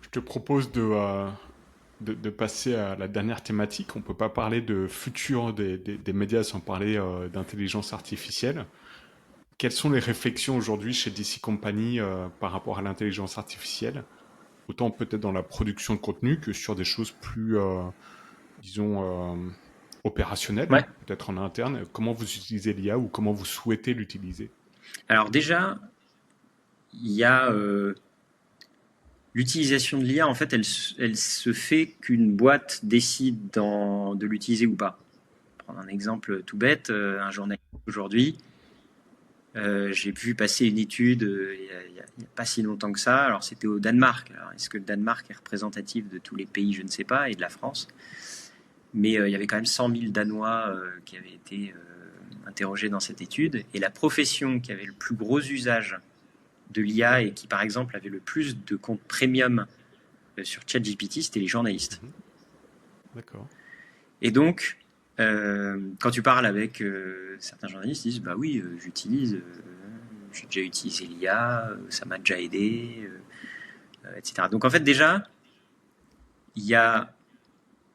Je te propose de passer à la dernière thématique. On ne peut pas parler de futur des médias sans parler d'intelligence artificielle. Quelles sont les réflexions aujourd'hui chez DC Company par rapport à l'intelligence artificielle ? Autant peut-être dans la production de contenu que sur des choses plus, disons, opérationnelles, Ouais. peut-être en interne. Comment vous utilisez l'IA ou comment vous souhaitez l'utiliser ? Alors déjà, il y a l'utilisation de l'IA, en fait, elle se fait qu'une boîte décide de l'utiliser ou pas. Prendre un exemple tout bête, un journaliste aujourd'hui, j'ai vu passer une étude il n'y a pas si longtemps que ça. Alors, c'était au Danemark. Alors, est-ce que le Danemark est représentatif de tous les pays? Je ne sais pas, et de la France. Mais il y avait quand même 100 000 Danois qui avaient été interrogés dans cette étude. Et la profession qui avait le plus gros usage de l'IA et qui, par exemple, avait le plus de comptes premium sur ChatGPT, c'était les journalistes. D'accord. Et donc, quand tu parles avec certains journalistes, ils disent bah oui, j'ai déjà utilisé l'IA, ça m'a déjà aidé, etc. Donc en fait déjà, il y a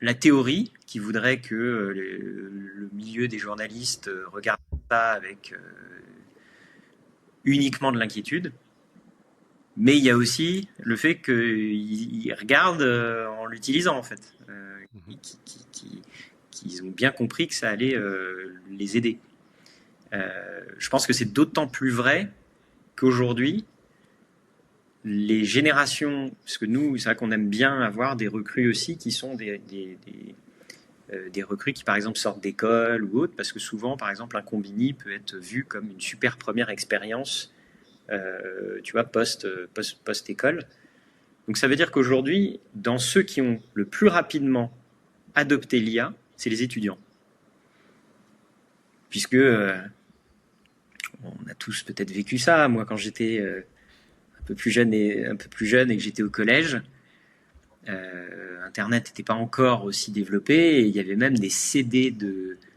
la théorie qui voudrait que le milieu des journalistes regarde ça avec uniquement de l'inquiétude, mais il y a aussi le fait qu'ils regardent en l'utilisant en fait, qu'ils ont bien compris que ça allait les aider. Je pense que c'est d'autant plus vrai qu'aujourd'hui, les générations, parce que nous, c'est vrai qu'on aime bien avoir des recrues aussi qui sont des recrues qui, par exemple, sortent d'école ou autre, parce que souvent, par exemple, un combini peut être vu comme une super première expérience, tu vois, post-école. Donc ça veut dire qu'aujourd'hui, dans ceux qui ont le plus rapidement adopté l'IA, c'est les étudiants. Puisque on a tous peut-être vécu ça. Moi, quand j'étais un peu plus jeune et que j'étais au collège, Internet n'était pas encore aussi développé et il y avait même des CD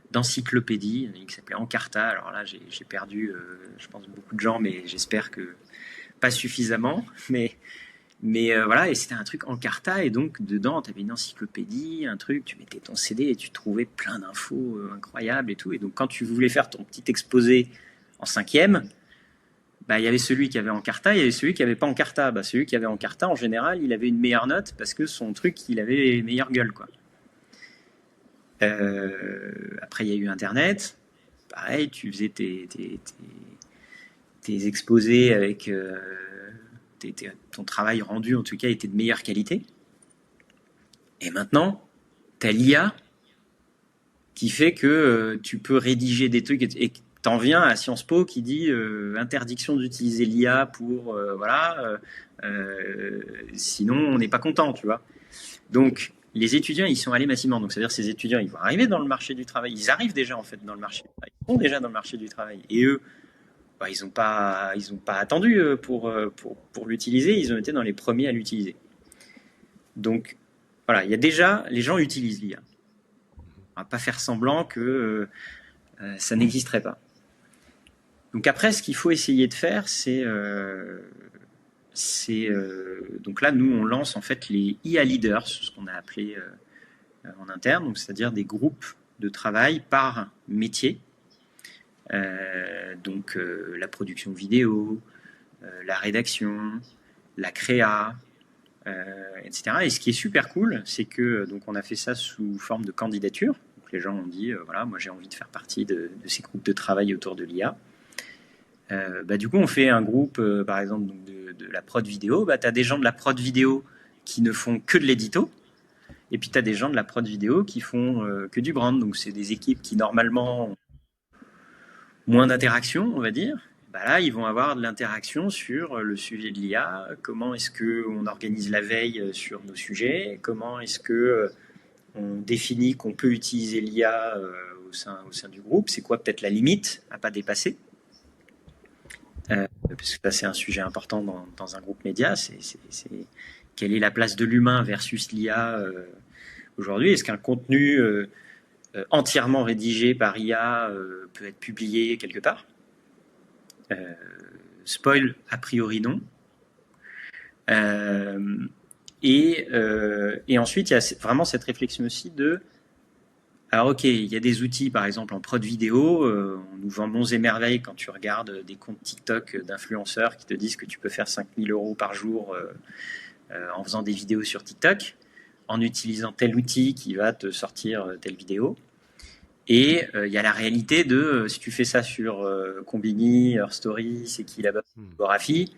d'encyclopédie qui s'appelait Encarta. Alors là, j'ai perdu, je pense, beaucoup de gens, mais j'espère que pas suffisamment. Mais voilà, et c'était un truc Encarta, et donc dedans, tu avais une encyclopédie, un truc, tu mettais ton CD et tu trouvais plein d'infos incroyables et tout. Et donc, quand tu voulais faire ton petit exposé en 5e, bah, il y avait celui qui avait Encarta, il y avait celui qui n'avait pas Encarta. Bah, celui qui avait Encarta, en général, il avait une meilleure note parce que son truc, il avait une meilleure gueule, quoi. Après, il y a eu Internet. Pareil, tu faisais tes exposés avec ton travail rendu, en tout cas, était de meilleure qualité. Et maintenant, tu as l'IA qui fait que tu peux rédiger des trucs et t'en viens à Sciences Po qui dit interdiction d'utiliser l'IA pour sinon on n'est pas content, tu vois. Donc les étudiants, ils sont allés massivement. Donc c'est-à-dire ces étudiants, ils vont arriver dans le marché du travail. Ils arrivent déjà en fait dans le marché du travail. Ils sont déjà dans le marché du travail. Et eux, bah, ils n'ont pas attendu pour l'utiliser. Ils ont été dans les premiers à l'utiliser. Donc voilà, il y a déjà les gens utilisent l'IA. On va pas faire semblant que ça n'existerait pas. Donc après, ce qu'il faut essayer de faire, c'est donc là, nous, on lance en fait les IA Leaders, ce qu'on a appelé en interne, donc c'est-à-dire des groupes de travail par métier. Donc la production vidéo, la rédaction, la créa, etc. Et ce qui est super cool, c'est que donc on a fait ça sous forme de candidature. Donc les gens ont dit voilà, moi j'ai envie de faire partie de ces groupes de travail autour de l'IA. Bah, du coup, on fait un groupe, par exemple, donc de la prod vidéo. Bah, tu as des gens de la prod vidéo qui ne font que de l'édito. Et puis, tu as des gens de la prod vidéo qui font que du brand. Donc, c'est des équipes qui, normalement, ont moins d'interaction, on va dire. Bah, là, ils vont avoir de l'interaction sur le sujet de l'IA. Comment est-ce qu'on organise la veille sur nos sujets? Comment est-ce qu'on définit qu'on peut utiliser l'IA au sein du groupe? C'est quoi peut-être la limite à pas dépasser? Parce que là, c'est un sujet important dans un groupe média, c'est quelle est la place de l'humain versus l'IA aujourd'hui? Est-ce qu'un contenu entièrement rédigé par IA peut être publié quelque part? Spoil, a priori non. Et ensuite, il y a vraiment cette réflexion aussi de alors ok, il y a des outils, par exemple en prod vidéo, on nous vend monts et merveilles quand tu regardes des comptes TikTok d'influenceurs qui te disent que tu peux faire 5 000 € par jour en faisant des vidéos sur TikTok, en utilisant tel outil qui va te sortir telle vidéo. Et il y a la réalité de, si tu fais ça sur Combini, Her Story, c'est qui la base photographie,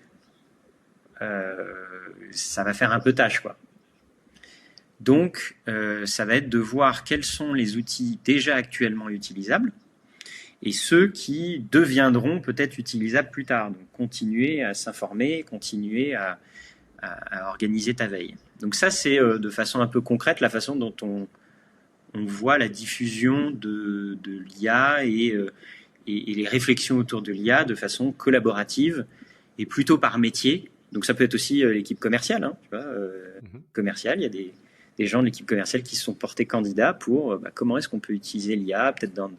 ça va faire un peu tâche, quoi. Donc, ça va être de voir quels sont les outils déjà actuellement utilisables et ceux qui deviendront peut-être utilisables plus tard. Donc, continuer à s'informer, continuer à organiser ta veille. Donc ça, c'est de façon un peu concrète la façon dont on voit la diffusion de l'IA et les réflexions autour de l'IA de façon collaborative et plutôt par métier. Donc ça peut être aussi l'équipe commerciale. Hein, tu vois, commerciale, il y a des gens de l'équipe commerciale qui se sont portés candidats pour comment est-ce qu'on peut utiliser l'IA, peut-être dans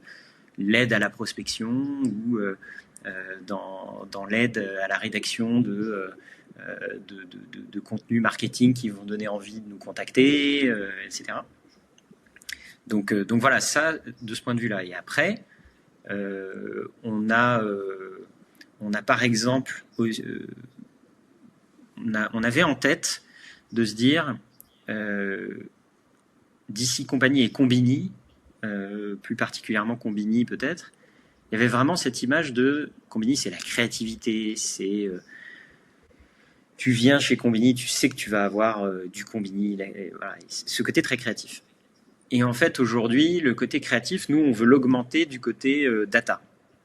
l'aide à la prospection ou dans l'aide à la rédaction de contenus marketing qui vont donner envie de nous contacter, etc. Donc voilà, ça, de ce point de vue-là. Et après, on a par exemple, on avait en tête de se dire, d'ici Compagnie et Combini, plus particulièrement Combini peut-être, il y avait vraiment cette image de Combini, c'est la créativité, c'est tu viens chez Combini, tu sais que tu vas avoir du Combini, voilà, ce côté très créatif. Et en fait, aujourd'hui, le côté créatif, nous, on veut l'augmenter du côté data.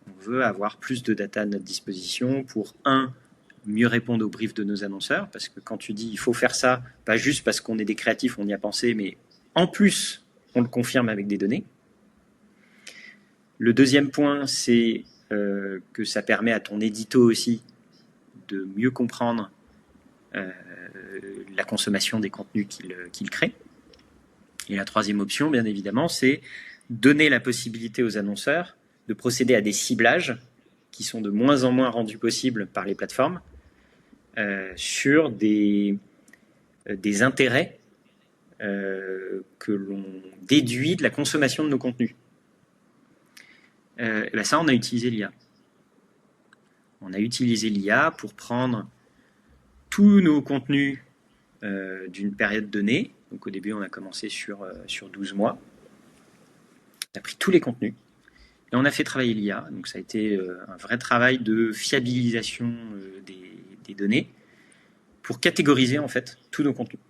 On veut avoir plus de data à notre disposition pour, mieux répondre aux briefs de nos annonceurs, parce que quand tu dis il faut faire ça, pas juste parce qu'on est des créatifs, on y a pensé, mais en plus, on le confirme avec des données. Le deuxième point, c'est que ça permet à ton édito aussi de mieux comprendre la consommation des contenus qu'il crée. Et la troisième option, bien évidemment, c'est donner la possibilité aux annonceurs de procéder à des ciblages qui sont de moins en moins rendus possibles par les plateformes sur des intérêts que l'on déduit de la consommation de nos contenus. Et ben ça, on a utilisé l'IA. On a utilisé l'IA pour prendre tous nos contenus d'une période donnée. Donc au début, on a commencé sur 12 mois. On a pris tous les contenus et on a fait travailler l'IA. Donc ça a été un vrai travail de fiabilisation des données pour catégoriser en fait tous nos contenus.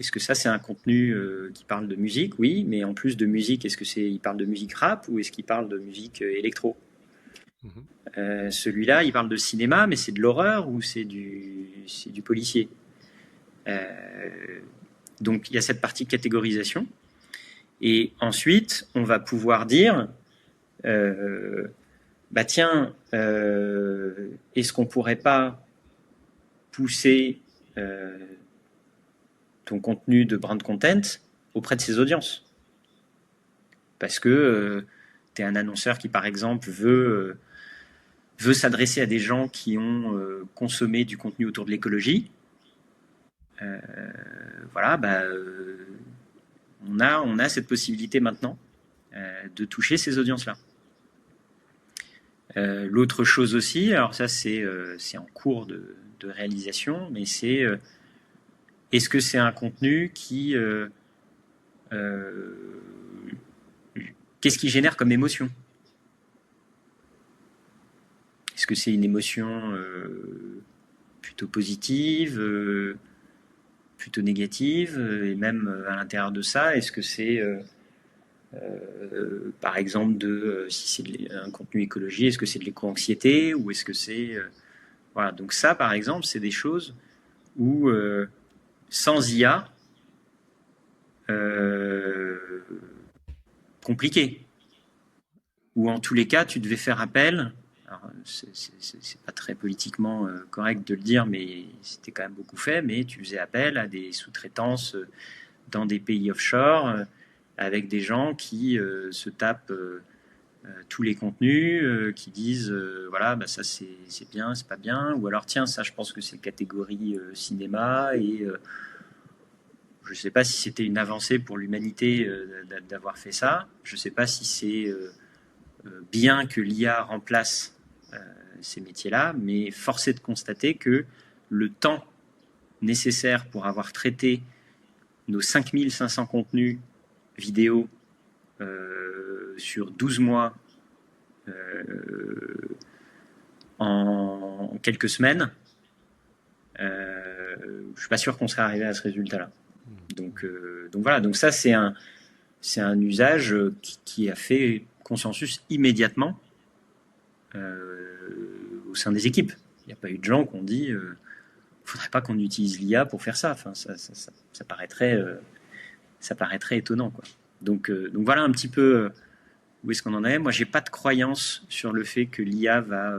Est-ce que ça c'est un contenu qui parle de musique? Oui, mais en plus de musique, est-ce que il parle de musique rap ou est-ce qu'il parle de musique électro? Celui-là, il parle de cinéma, mais c'est de l'horreur ou c'est du policier? Donc il y a cette partie catégorisation. Et ensuite, on va pouvoir dire, tiens, est-ce qu'on pourrait pas pousser ton contenu de brand content auprès de ses audiences? Parce que tu es un annonceur qui, par exemple, veut s'adresser à des gens qui ont consommé du contenu autour de l'écologie. Voilà, on a cette possibilité maintenant de toucher ces audiences-là. L'autre chose aussi, alors ça c'est en cours de réalisation, mais c'est est-ce que c'est un contenu qui qu'est-ce qui génère comme émotion? Est-ce que c'est une émotion plutôt positive, plutôt négative, et même à l'intérieur de ça, est-ce que c'est par exemple si c'est un contenu écologie, est-ce que c'est de l'éco-anxiété ou est-ce que c'est voilà, donc ça par exemple c'est des choses où sans IA compliqué, ou en tous les cas tu devais faire appel. Alors, c'est pas très politiquement correct de le dire, mais c'était quand même beaucoup fait, mais tu faisais appel à des sous-traitances dans des pays offshore avec des gens qui se tapent tous les contenus, qui disent voilà, ça c'est bien, c'est pas bien, ou alors tiens, ça je pense que c'est catégorie cinéma, et je sais pas si c'était une avancée pour l'humanité d'avoir fait ça, je sais pas si c'est bien que l'IA remplace ces métiers-là, mais force est de constater que le temps nécessaire pour avoir traité nos 5500 contenus vidéo sur 12 mois en quelques semaines, je suis pas sûr qu'on serait arrivé à ce résultat-là. Donc voilà, donc ça c'est un usage qui a fait consensus immédiatement au sein des équipes. Il n'y a pas eu de gens qui ont dit faudrait pas qu'on utilise l'IA pour faire ça. Enfin, ça paraîtrait étonnant, quoi. Donc voilà un petit peu où est-ce qu'on en est. Moi, j'ai pas de croyance sur le fait que l'IA va.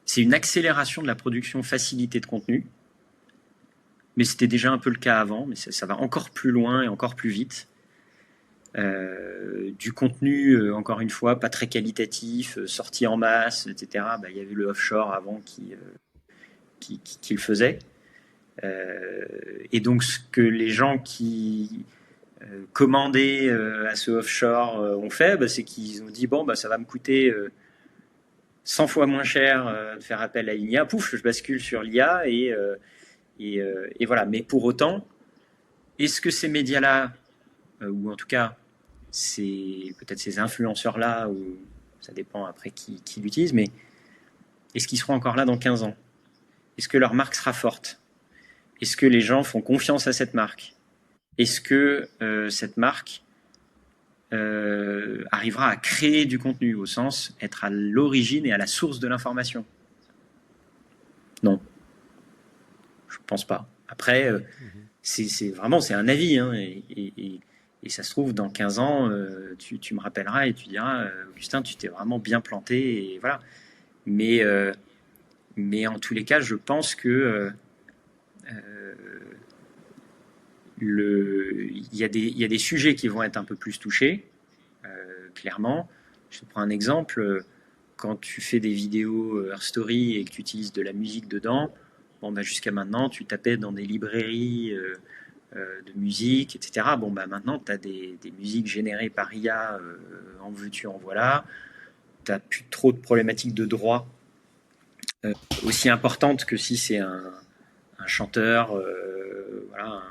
C'est une accélération de la production facilitée de contenu, mais c'était déjà un peu le cas avant, mais ça va encore plus loin et encore plus vite. Du contenu, encore une fois, pas très qualitatif, sorti en masse, etc. Il y avait le offshore avant qui le faisait. Et donc, ce que les gens qui commandaient à ce offshore ont fait, c'est qu'ils ont dit bon, ça va me coûter 100 fois moins cher de faire appel à l'IA. Pouf, je bascule sur l'IA et voilà. Mais pour autant, est-ce que ces médias-là, ou en tout cas peut-être ces influenceurs-là, ou ça dépend après qui l'utilise, mais est-ce qu'ils seront encore là dans 15 ans? Est-ce que leur marque sera forte? Est-ce que les gens font confiance à cette marque? Est-ce que cette marque arrivera à créer du contenu, au sens être à l'origine et à la source de l'information? Non, je pense pas. Après, c'est vraiment c'est un avis, hein, et ça se trouve dans 15 ans, tu me rappelleras et tu diras Augustin, tu t'es vraiment bien planté, et voilà. Mais en tous les cas, je pense que il y a des sujets qui vont être un peu plus touchés, clairement. Je te prends un exemple. Quand tu fais des vidéos Her Story et que tu utilises de la musique dedans, jusqu'à maintenant, tu tapais dans des librairies de musique, etc. Maintenant, tu as des musiques générées par IA, en veux-tu, en voilà. Tu n'as plus trop de problématiques de droit aussi importantes que si c'est un chanteur voilà,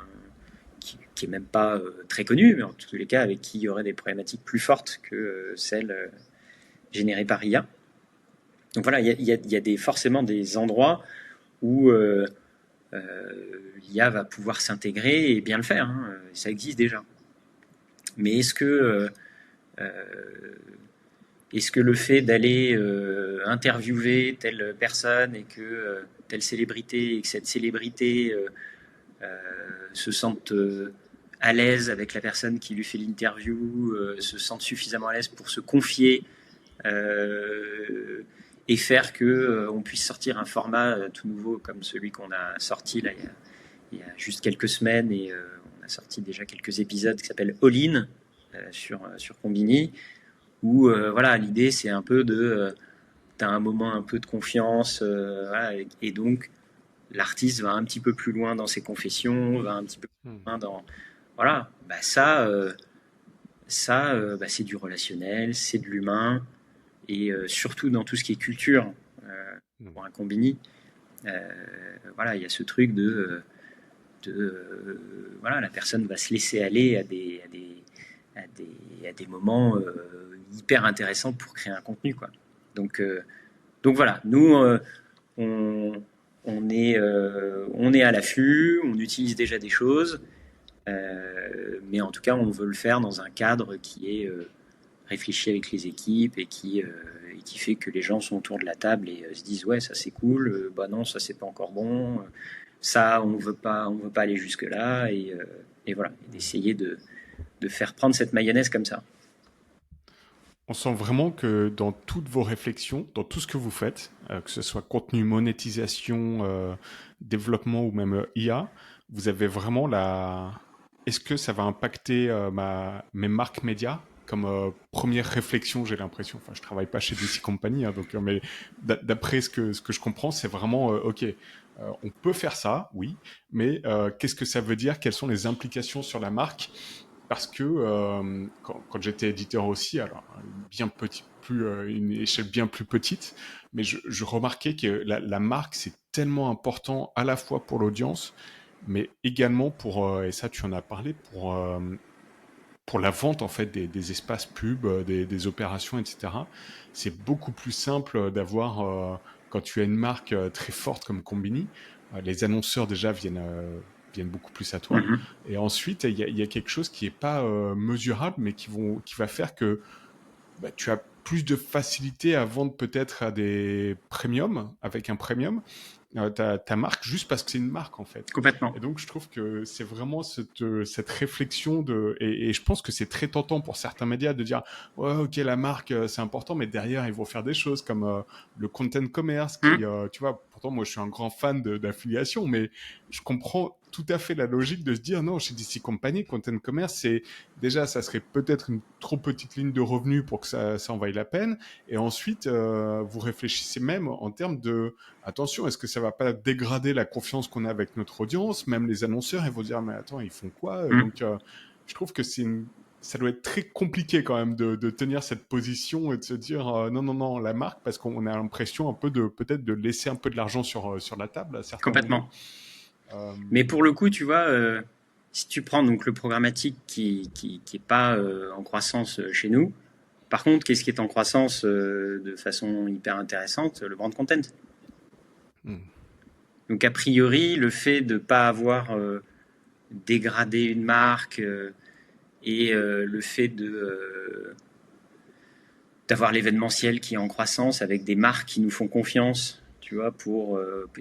qui est même pas très connu, mais en tous les cas avec qui il y aurait des problématiques plus fortes que celles générées par IA. Donc voilà, il y a forcément des endroits où l'IA va pouvoir s'intégrer et bien le faire, hein, ça existe déjà. Mais est-ce que le fait d'aller interviewer telle personne et que telle célébrité, et que cette célébrité se sente à l'aise avec la personne qui lui fait l'interview, se sente suffisamment à l'aise pour se confier et faire que on puisse sortir un format tout nouveau comme celui qu'on a sorti là il y a juste quelques semaines, et on a sorti déjà quelques épisodes qui s'appellent All In sur Combini, où voilà, l'idée c'est un peu de t'as un moment un peu de confiance, voilà, et donc l'artiste va un petit peu plus loin dans ses confessions, va un petit peu plus loin dans voilà, c'est du relationnel, c'est de l'humain, et surtout dans tout ce qui est culture, pour un Combini, voilà, il y a ce truc de voilà, la personne va se laisser aller à des moments hyper intéressants pour créer un contenu, quoi. Donc voilà, nous on est à l'affût, on utilise déjà des choses, mais en tout cas on veut le faire dans un cadre qui est réfléchi avec les équipes, et qui fait que les gens sont autour de la table et se disent ouais, ça c'est cool, non, ça c'est pas encore bon, ça on veut pas aller jusque là, et voilà, et d'essayer de faire prendre cette mayonnaise comme ça. On sent vraiment que dans toutes vos réflexions, dans tout ce que vous faites, que ce soit contenu, monétisation, développement ou même IA, vous avez vraiment Est-ce que ça va impacter mes marques médias comme première réflexion, j'ai l'impression. Enfin, je travaille pas chez DC Company, hein, donc, mais d'après ce que je comprends, c'est vraiment ok. On peut faire ça, oui, mais qu'est-ce que ça veut dire? Quelles sont les implications sur la marque? Parce que quand j'étais éditeur aussi, alors une échelle bien plus petite, mais je remarquais que la marque, c'est tellement important à la fois pour l'audience, mais également pour, et ça tu en as parlé, pour la vente en fait des espaces pubs, des opérations, etc. C'est beaucoup plus simple d'avoir quand tu as une marque très forte comme Combini, les annonceurs déjà viennent beaucoup plus à toi. Mhm. Et ensuite, il y a quelque chose qui est pas mesurable, mais qui va faire que tu as plus de facilité à vendre peut-être à des premiums, avec un premium, ta marque, juste parce que c'est une marque en fait. Complètement. Et donc je trouve que c'est vraiment cette réflexion et je pense que c'est très tentant pour certains médias de dire ouais ok la marque c'est important, mais derrière ils vont faire des choses comme le content commerce qui Mhm. tu vois, pourtant moi je suis un grand fan d'affiliation, mais je comprends tout à fait la logique de se dire non, chez DC Company content commerce c'est déjà ça serait peut-être une trop petite ligne de revenus pour que ça en vaille la peine, et ensuite vous réfléchissez même en termes de attention, est-ce que ça va pas dégrader la confiance qu'on a avec notre audience? Même les annonceurs, ils vont dire, mais attends, ils font quoi? Mhm. Donc, je trouve que ça doit être très compliqué quand même de tenir cette position et de se dire, non, non, non, la marque, parce qu'on a l'impression un peu peut-être de laisser un peu de l'argent sur la table à certains moments. Complètement. Euh, Mais pour le coup, tu vois, si tu prends donc le programmatique qui est pas en croissance chez nous, par contre, qu'est-ce qui est en croissance de façon hyper intéressante? Le brand content. hmm, Donc a priori, le fait de ne pas avoir dégradé une marque et le fait d'avoir l'événementiel qui est en croissance avec des marques qui nous font confiance, tu vois,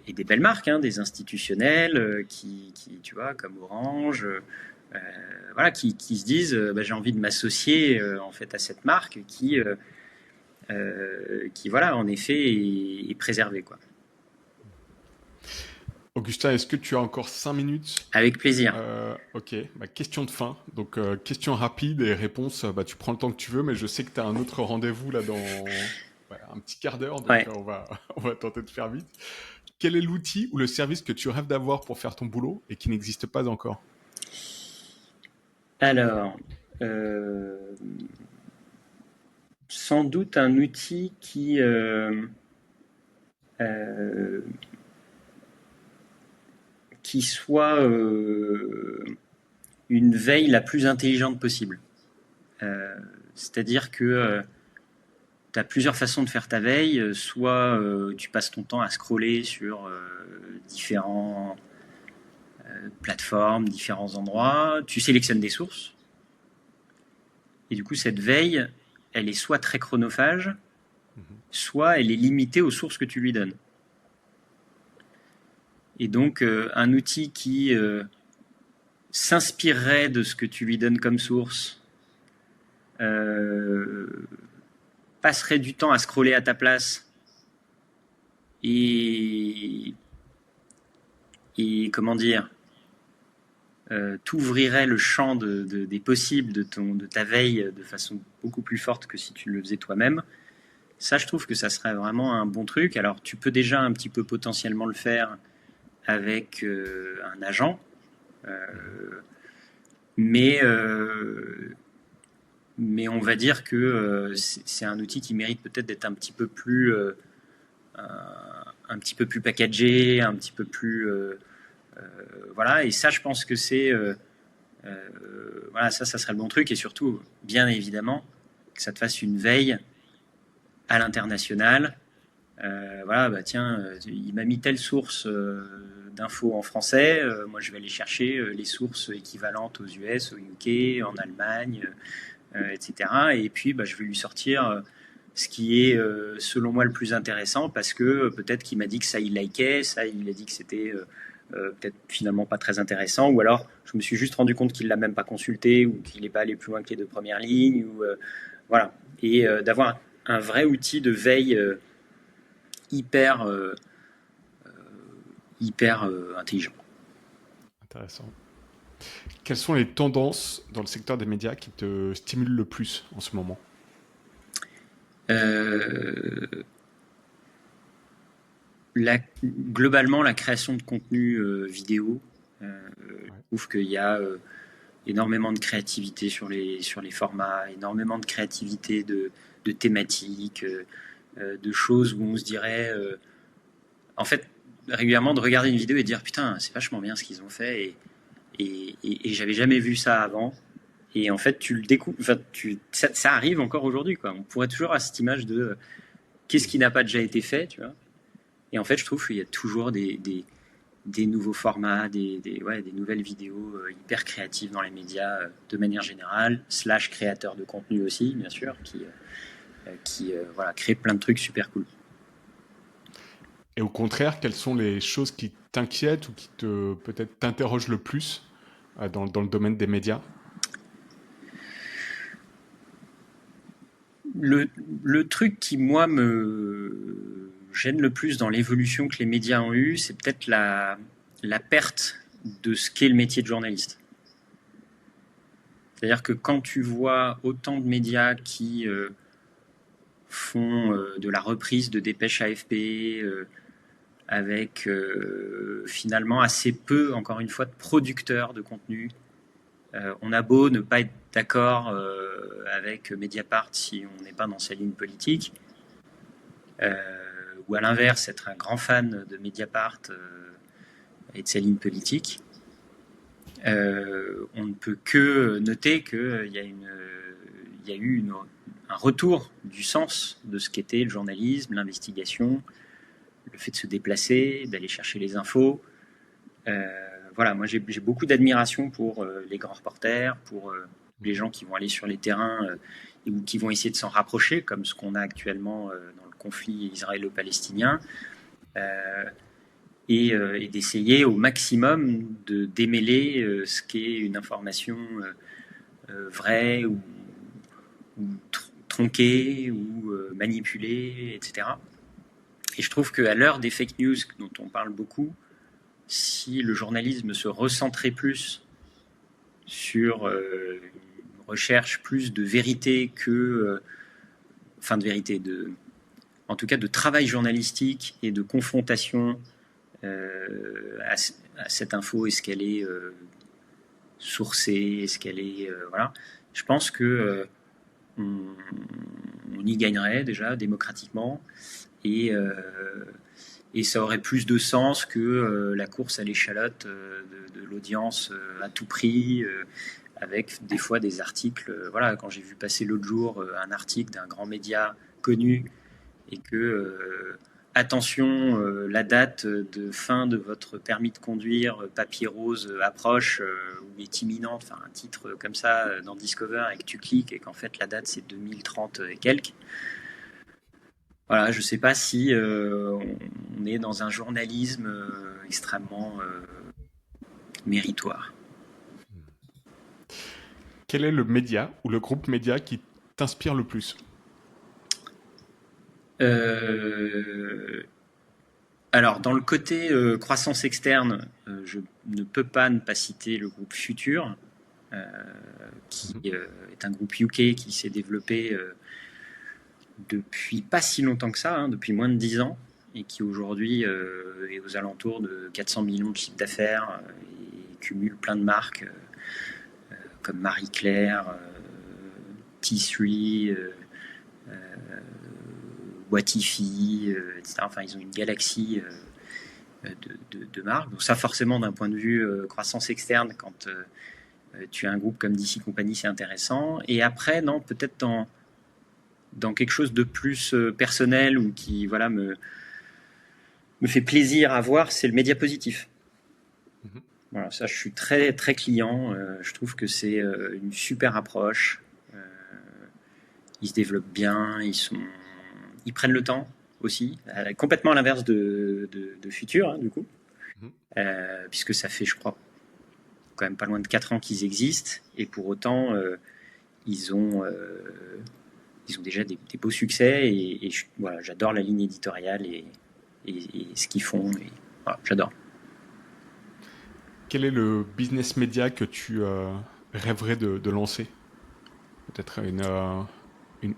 et des belles marques, hein, des institutionnels tu vois, comme Orange, voilà, qui se disent, bah, j'ai envie de m'associer en fait à cette marque qui voilà, en effet, est préservée, quoi. Augustin, est-ce que tu as encore 5 minutes? Avec plaisir. Ok, question de fin. Donc, question rapide et réponse, tu prends le temps que tu veux, mais je sais que tu as un autre rendez-vous là dans un petit quart d'heure, donc Ouais. on va tenter de faire vite. Quel est l'outil ou le service que tu rêves d'avoir pour faire ton boulot et qui n'existe pas encore? Alors, euh, sans doute un outil euh, qui soit une veille la plus intelligente possible. C'est-à-dire que tu as plusieurs façons de faire ta veille. Soit tu passes ton temps à scroller sur différentes plateformes, différents endroits, tu sélectionnes des sources, et du coup cette veille, elle est soit très chronophage, Mhm. soit elle est limitée aux sources que tu lui donnes. Et donc un outil qui s'inspirerait de ce que tu lui donnes comme source, euh, passerait du temps à scroller à ta place et, et comment dire, t'ouvrirait le champ des possibles de ta veille de façon beaucoup plus forte que si tu le faisais toi-même. Ça, je trouve que ça serait vraiment un bon truc. Alors, tu peux déjà un petit peu potentiellement le faire avec un agent, euh, Mhm. mais, euh, mais on va dire que c'est un outil qui mérite peut-être d'être un petit peu plus packagé, un petit peu plus voilà. Et ça, je pense que c'est voilà, ça serait le bon truc. Et surtout, bien évidemment, que ça te fasse une veille à l'international. Voilà, bah tiens, il m'a mis telle source d'infos en français. Moi, je vais aller chercher les sources équivalentes aux US, au UK, en Allemagne, etc. Et puis, bah, je vais lui sortir ce qui est, selon moi, le plus intéressant parce que peut-être qu'il m'a dit que ça, il likait, ça, il a dit que c'était peut-être finalement pas très intéressant, ou alors je me suis juste rendu compte qu'il l'a même pas consulté ou qu'il n'est pas allé plus loin que les deux premières lignes, ou voilà. Et d'avoir un vrai outil de veille hyper hyper intelligent. Intéressant. Quelles sont les tendances dans le secteur des médias qui te stimulent le plus en ce moment? Euh, Globalement, la création de contenu vidéo, je Ouais. trouve qu'il y a énormément de créativité sur les formats, énormément de créativité de thématiques, de choses où on se dirait, en fait, régulièrement de regarder une vidéo et de dire putain, c'est vachement bien ce qu'ils ont fait et j'avais jamais vu ça avant. Et en fait, tu le découvres, enfin, ça arrive encore aujourd'hui, quoi. On pourrait toujours avoir cette image de qu'est-ce qui n'a pas déjà été fait, tu vois. Et en fait, je trouve qu'il y a toujours des nouveaux formats, des nouvelles vidéos hyper créatives dans les médias de manière générale, slash créateurs de contenu aussi, bien sûr, qui voilà, créent plein de trucs super cool. Et au contraire, quelles sont les choses qui t'inquiètent ou qui peut-être t'interrogent le plus dans le domaine des médias? Le truc qui, moi, me gêne le plus dans l'évolution que les médias ont eue, c'est peut-être la perte de ce qu'est le métier de journaliste. C'est-à-dire que quand tu vois autant de médias qui font de la reprise de dépêches AFP, avec finalement assez peu, encore une fois, de producteurs de contenu. On a beau ne pas être d'accord avec Mediapart si on n'est pas dans sa ligne politique, ou à l'inverse, être un grand fan de Mediapart et de sa ligne politique. On ne peut que noter qu'il y a eu un retour du sens de ce qu'était le journalisme, l'investigation, le fait de se déplacer, d'aller chercher les infos. Voilà, moi j'ai beaucoup d'admiration pour les grands reporters, pour les gens qui vont aller sur les terrains ou qui vont essayer de s'en rapprocher, comme ce qu'on a actuellement dans le conflit israélo-palestinien, et d'essayer au maximum de démêler ce qu'est une information vraie ou tronquée ou manipulée, etc. Et je trouve qu'à l'heure des fake news dont on parle beaucoup, si le journalisme se recentrait plus sur une recherche plus de vérité que, enfin de vérité, en tout cas de travail journalistique et de confrontation à cette info, est-ce qu'elle est sourcée, est-ce qu'elle est, voilà. Je pense que on y gagnerait déjà démocratiquement et ça aurait plus de sens que la course à l'échalote de l'audience à tout prix, avec des fois des articles. Voilà, quand j'ai vu passer l'autre jour un article d'un grand média connu et que, attention, la date de fin de votre permis de conduire papier rose approche ou est imminente, enfin un titre comme ça dans Discover et que tu cliques et qu'en fait la date c'est 2030 et quelques. Voilà, je ne sais pas si on est dans un journalisme extrêmement méritoire. Quel est le média ou le groupe média qui t'inspire le plus? Alors, dans le côté croissance externe, je ne peux pas ne pas citer le groupe Futur, qui est un groupe UK qui s'est développé depuis pas si longtemps que ça, hein, depuis moins de 10 ans, et qui aujourd'hui est aux alentours de 400 millions de chiffre d'affaires et cumule plein de marques comme Marie-Claire, T3, Watifi, etc. Enfin, ils ont une galaxie de marques. Donc ça, forcément, d'un point de vue croissance externe, quand tu as un groupe comme DC Company, c'est intéressant. Et après, non, peut-être dans quelque chose de plus personnel ou qui voilà, me fait plaisir à voir, c'est le média positif. Voilà, ça, je suis très, très client. Je trouve que c'est une super approche. Ils se développent bien, ils prennent le temps aussi, complètement à l'inverse de Futur, hein, du coup, puisque ça fait, je crois, quand même pas loin de 4 ans qu'ils existent, et pour autant, ils ont déjà des beaux succès, et voilà, j'adore la ligne éditoriale et ce qu'ils font, et voilà, j'adore. Quel est le business média que tu rêverais de lancer? Peut-être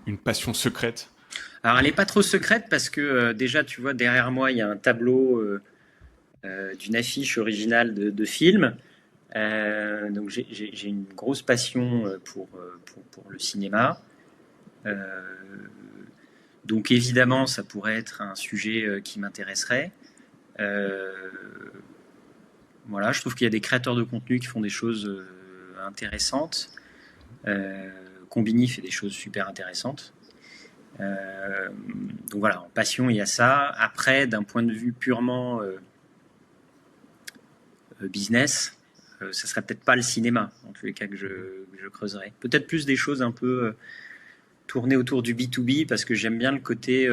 une passion secrète? Alors, elle n'est pas trop secrète parce que déjà, tu vois, derrière moi, il y a un tableau d'une affiche originale de film. Donc, j'ai une grosse passion pour le cinéma. Donc, évidemment, ça pourrait être un sujet qui m'intéresserait. Voilà, je trouve qu'il y a des créateurs de contenu qui font des choses intéressantes. Combini fait des choses super intéressantes. Donc voilà, en passion, il y a ça. Après, d'un point de vue purement business, ça serait peut-être pas le cinéma, en tous les cas, que je creuserais. Peut-être plus des choses un peu tournées autour du B2B, parce que j'aime bien le côté,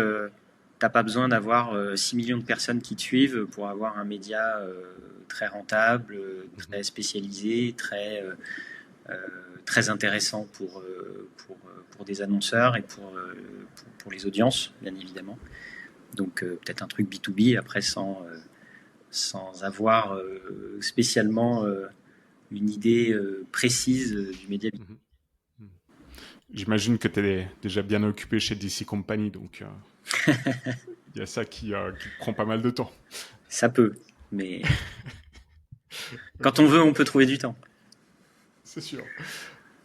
t'as pas besoin d'avoir 6 millions de personnes qui te suivent pour avoir un média très rentable, très spécialisé, très intéressant pour des annonceurs et pour les audiences, bien évidemment. Donc peut-être un truc B2B, après sans avoir spécialement une idée précise du média. Mhm. Mhm. J'imagine que tu es déjà bien occupé chez DC Company, donc il y a ça qui te prend pas mal de temps. Ça peut, mais quand Ok, on veut, on peut trouver du temps. c'est sûr.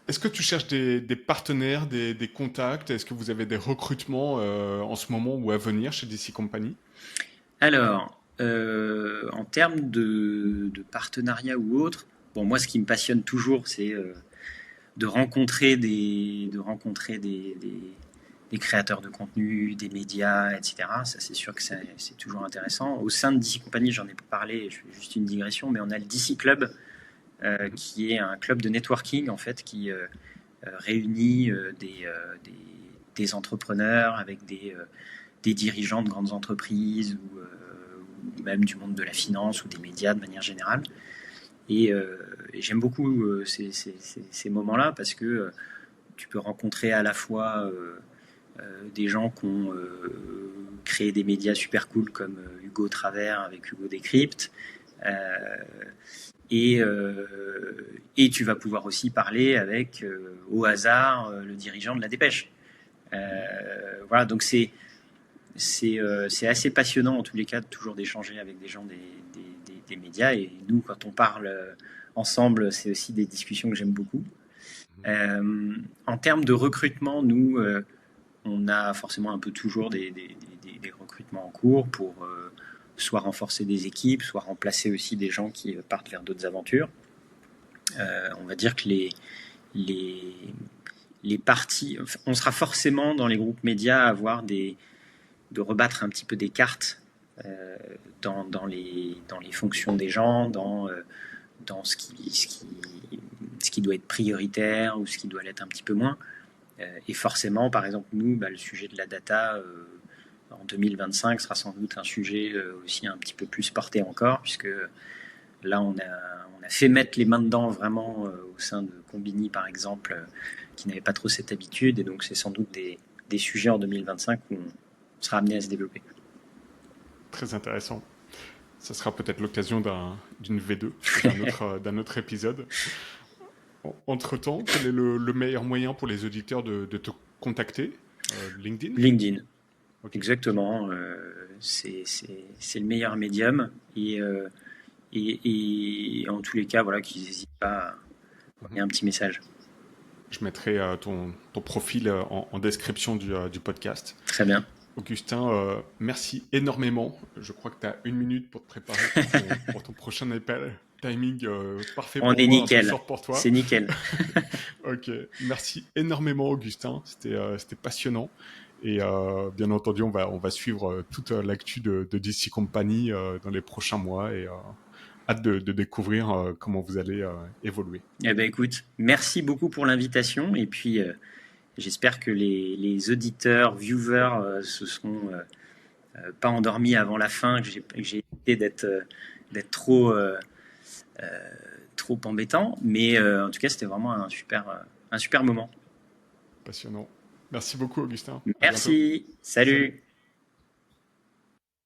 Est-ce que tu cherches des partenaires, des contacts? Est-ce que vous avez des recrutements en ce moment ou à venir chez DC Company? Alors, en termes de partenariat ou autre, bon, moi, ce qui me passionne toujours, c'est de rencontrer des créateurs de contenu, des médias, etc. Ça, c'est sûr que c'est toujours intéressant. Au sein de DC Company, j'en ai pas parlé, je fais juste une digression, mais on a le DC Club, Mhm. qui est un club de networking, en fait, qui réunit des entrepreneurs avec des dirigeants de grandes entreprises ou même du monde de la finance ou des médias de manière générale. Et j'aime beaucoup ces moments-là parce que tu peux rencontrer à la fois des gens qui ont créé des médias super cool comme Hugo Travers avec Hugo Décrypte. Euh, et tu vas pouvoir aussi parler avec, au hasard, le dirigeant de la Dépêche. Voilà, donc c'est assez passionnant en tous les cas toujours d'échanger avec des gens des médias. Et nous, quand on parle ensemble, c'est aussi des discussions que j'aime beaucoup. En termes de recrutement, nous, on a forcément un peu toujours des recrutements en cours pour soit renforcer des équipes, soit remplacer aussi des gens qui partent vers d'autres aventures. On va dire que les, les parties, on sera forcément dans les groupes médias à avoir de rebattre un petit peu des cartes dans les fonctions des gens, dans ce qui doit être prioritaire ou ce qui doit l'être un petit peu moins. Et forcément, par exemple, nous, le sujet de la data en 2025 sera sans doute un sujet aussi un petit peu plus porté encore, puisque là, on a fait mettre les mains dedans vraiment au sein de Combini, par exemple, qui n'avait pas trop cette habitude. Et donc, c'est sans doute des sujets en 2025 où on sera amené à se développer. Très intéressant. Ça sera peut-être l'occasion d'une V2 ou d'un autre épisode. Entre-temps, quel est le meilleur moyen pour les auditeurs de te contacter? LinkedIn? LinkedIn, Ok. exactement. C'est le meilleur médium. Et en tous les cas, voilà, qu'ils n'hésitent pas à Mhm. envoyer un petit message. Je mettrai ton profil en description du podcast. Très bien. Augustin, merci énormément. Je crois que tu as une minute pour te préparer pour ton prochain appel. Timing parfait On pour est moi, un peu nickel. short pour toi. C'est nickel. Ok, merci énormément Augustin, c'était passionnant. Et bien entendu, on va suivre toute l'actu de DC Company dans les prochains mois et hâte de découvrir comment vous allez évoluer. Eh ben, écoute, merci beaucoup pour l'invitation. Et puis, j'espère que les auditeurs, viewers, se seront pas endormis avant la fin, que j'ai évité d'être trop embêtant. Mais en tout cas, c'était vraiment un super moment. Passionnant. Merci beaucoup Augustin. À bientôt. Merci. Salut. Salut.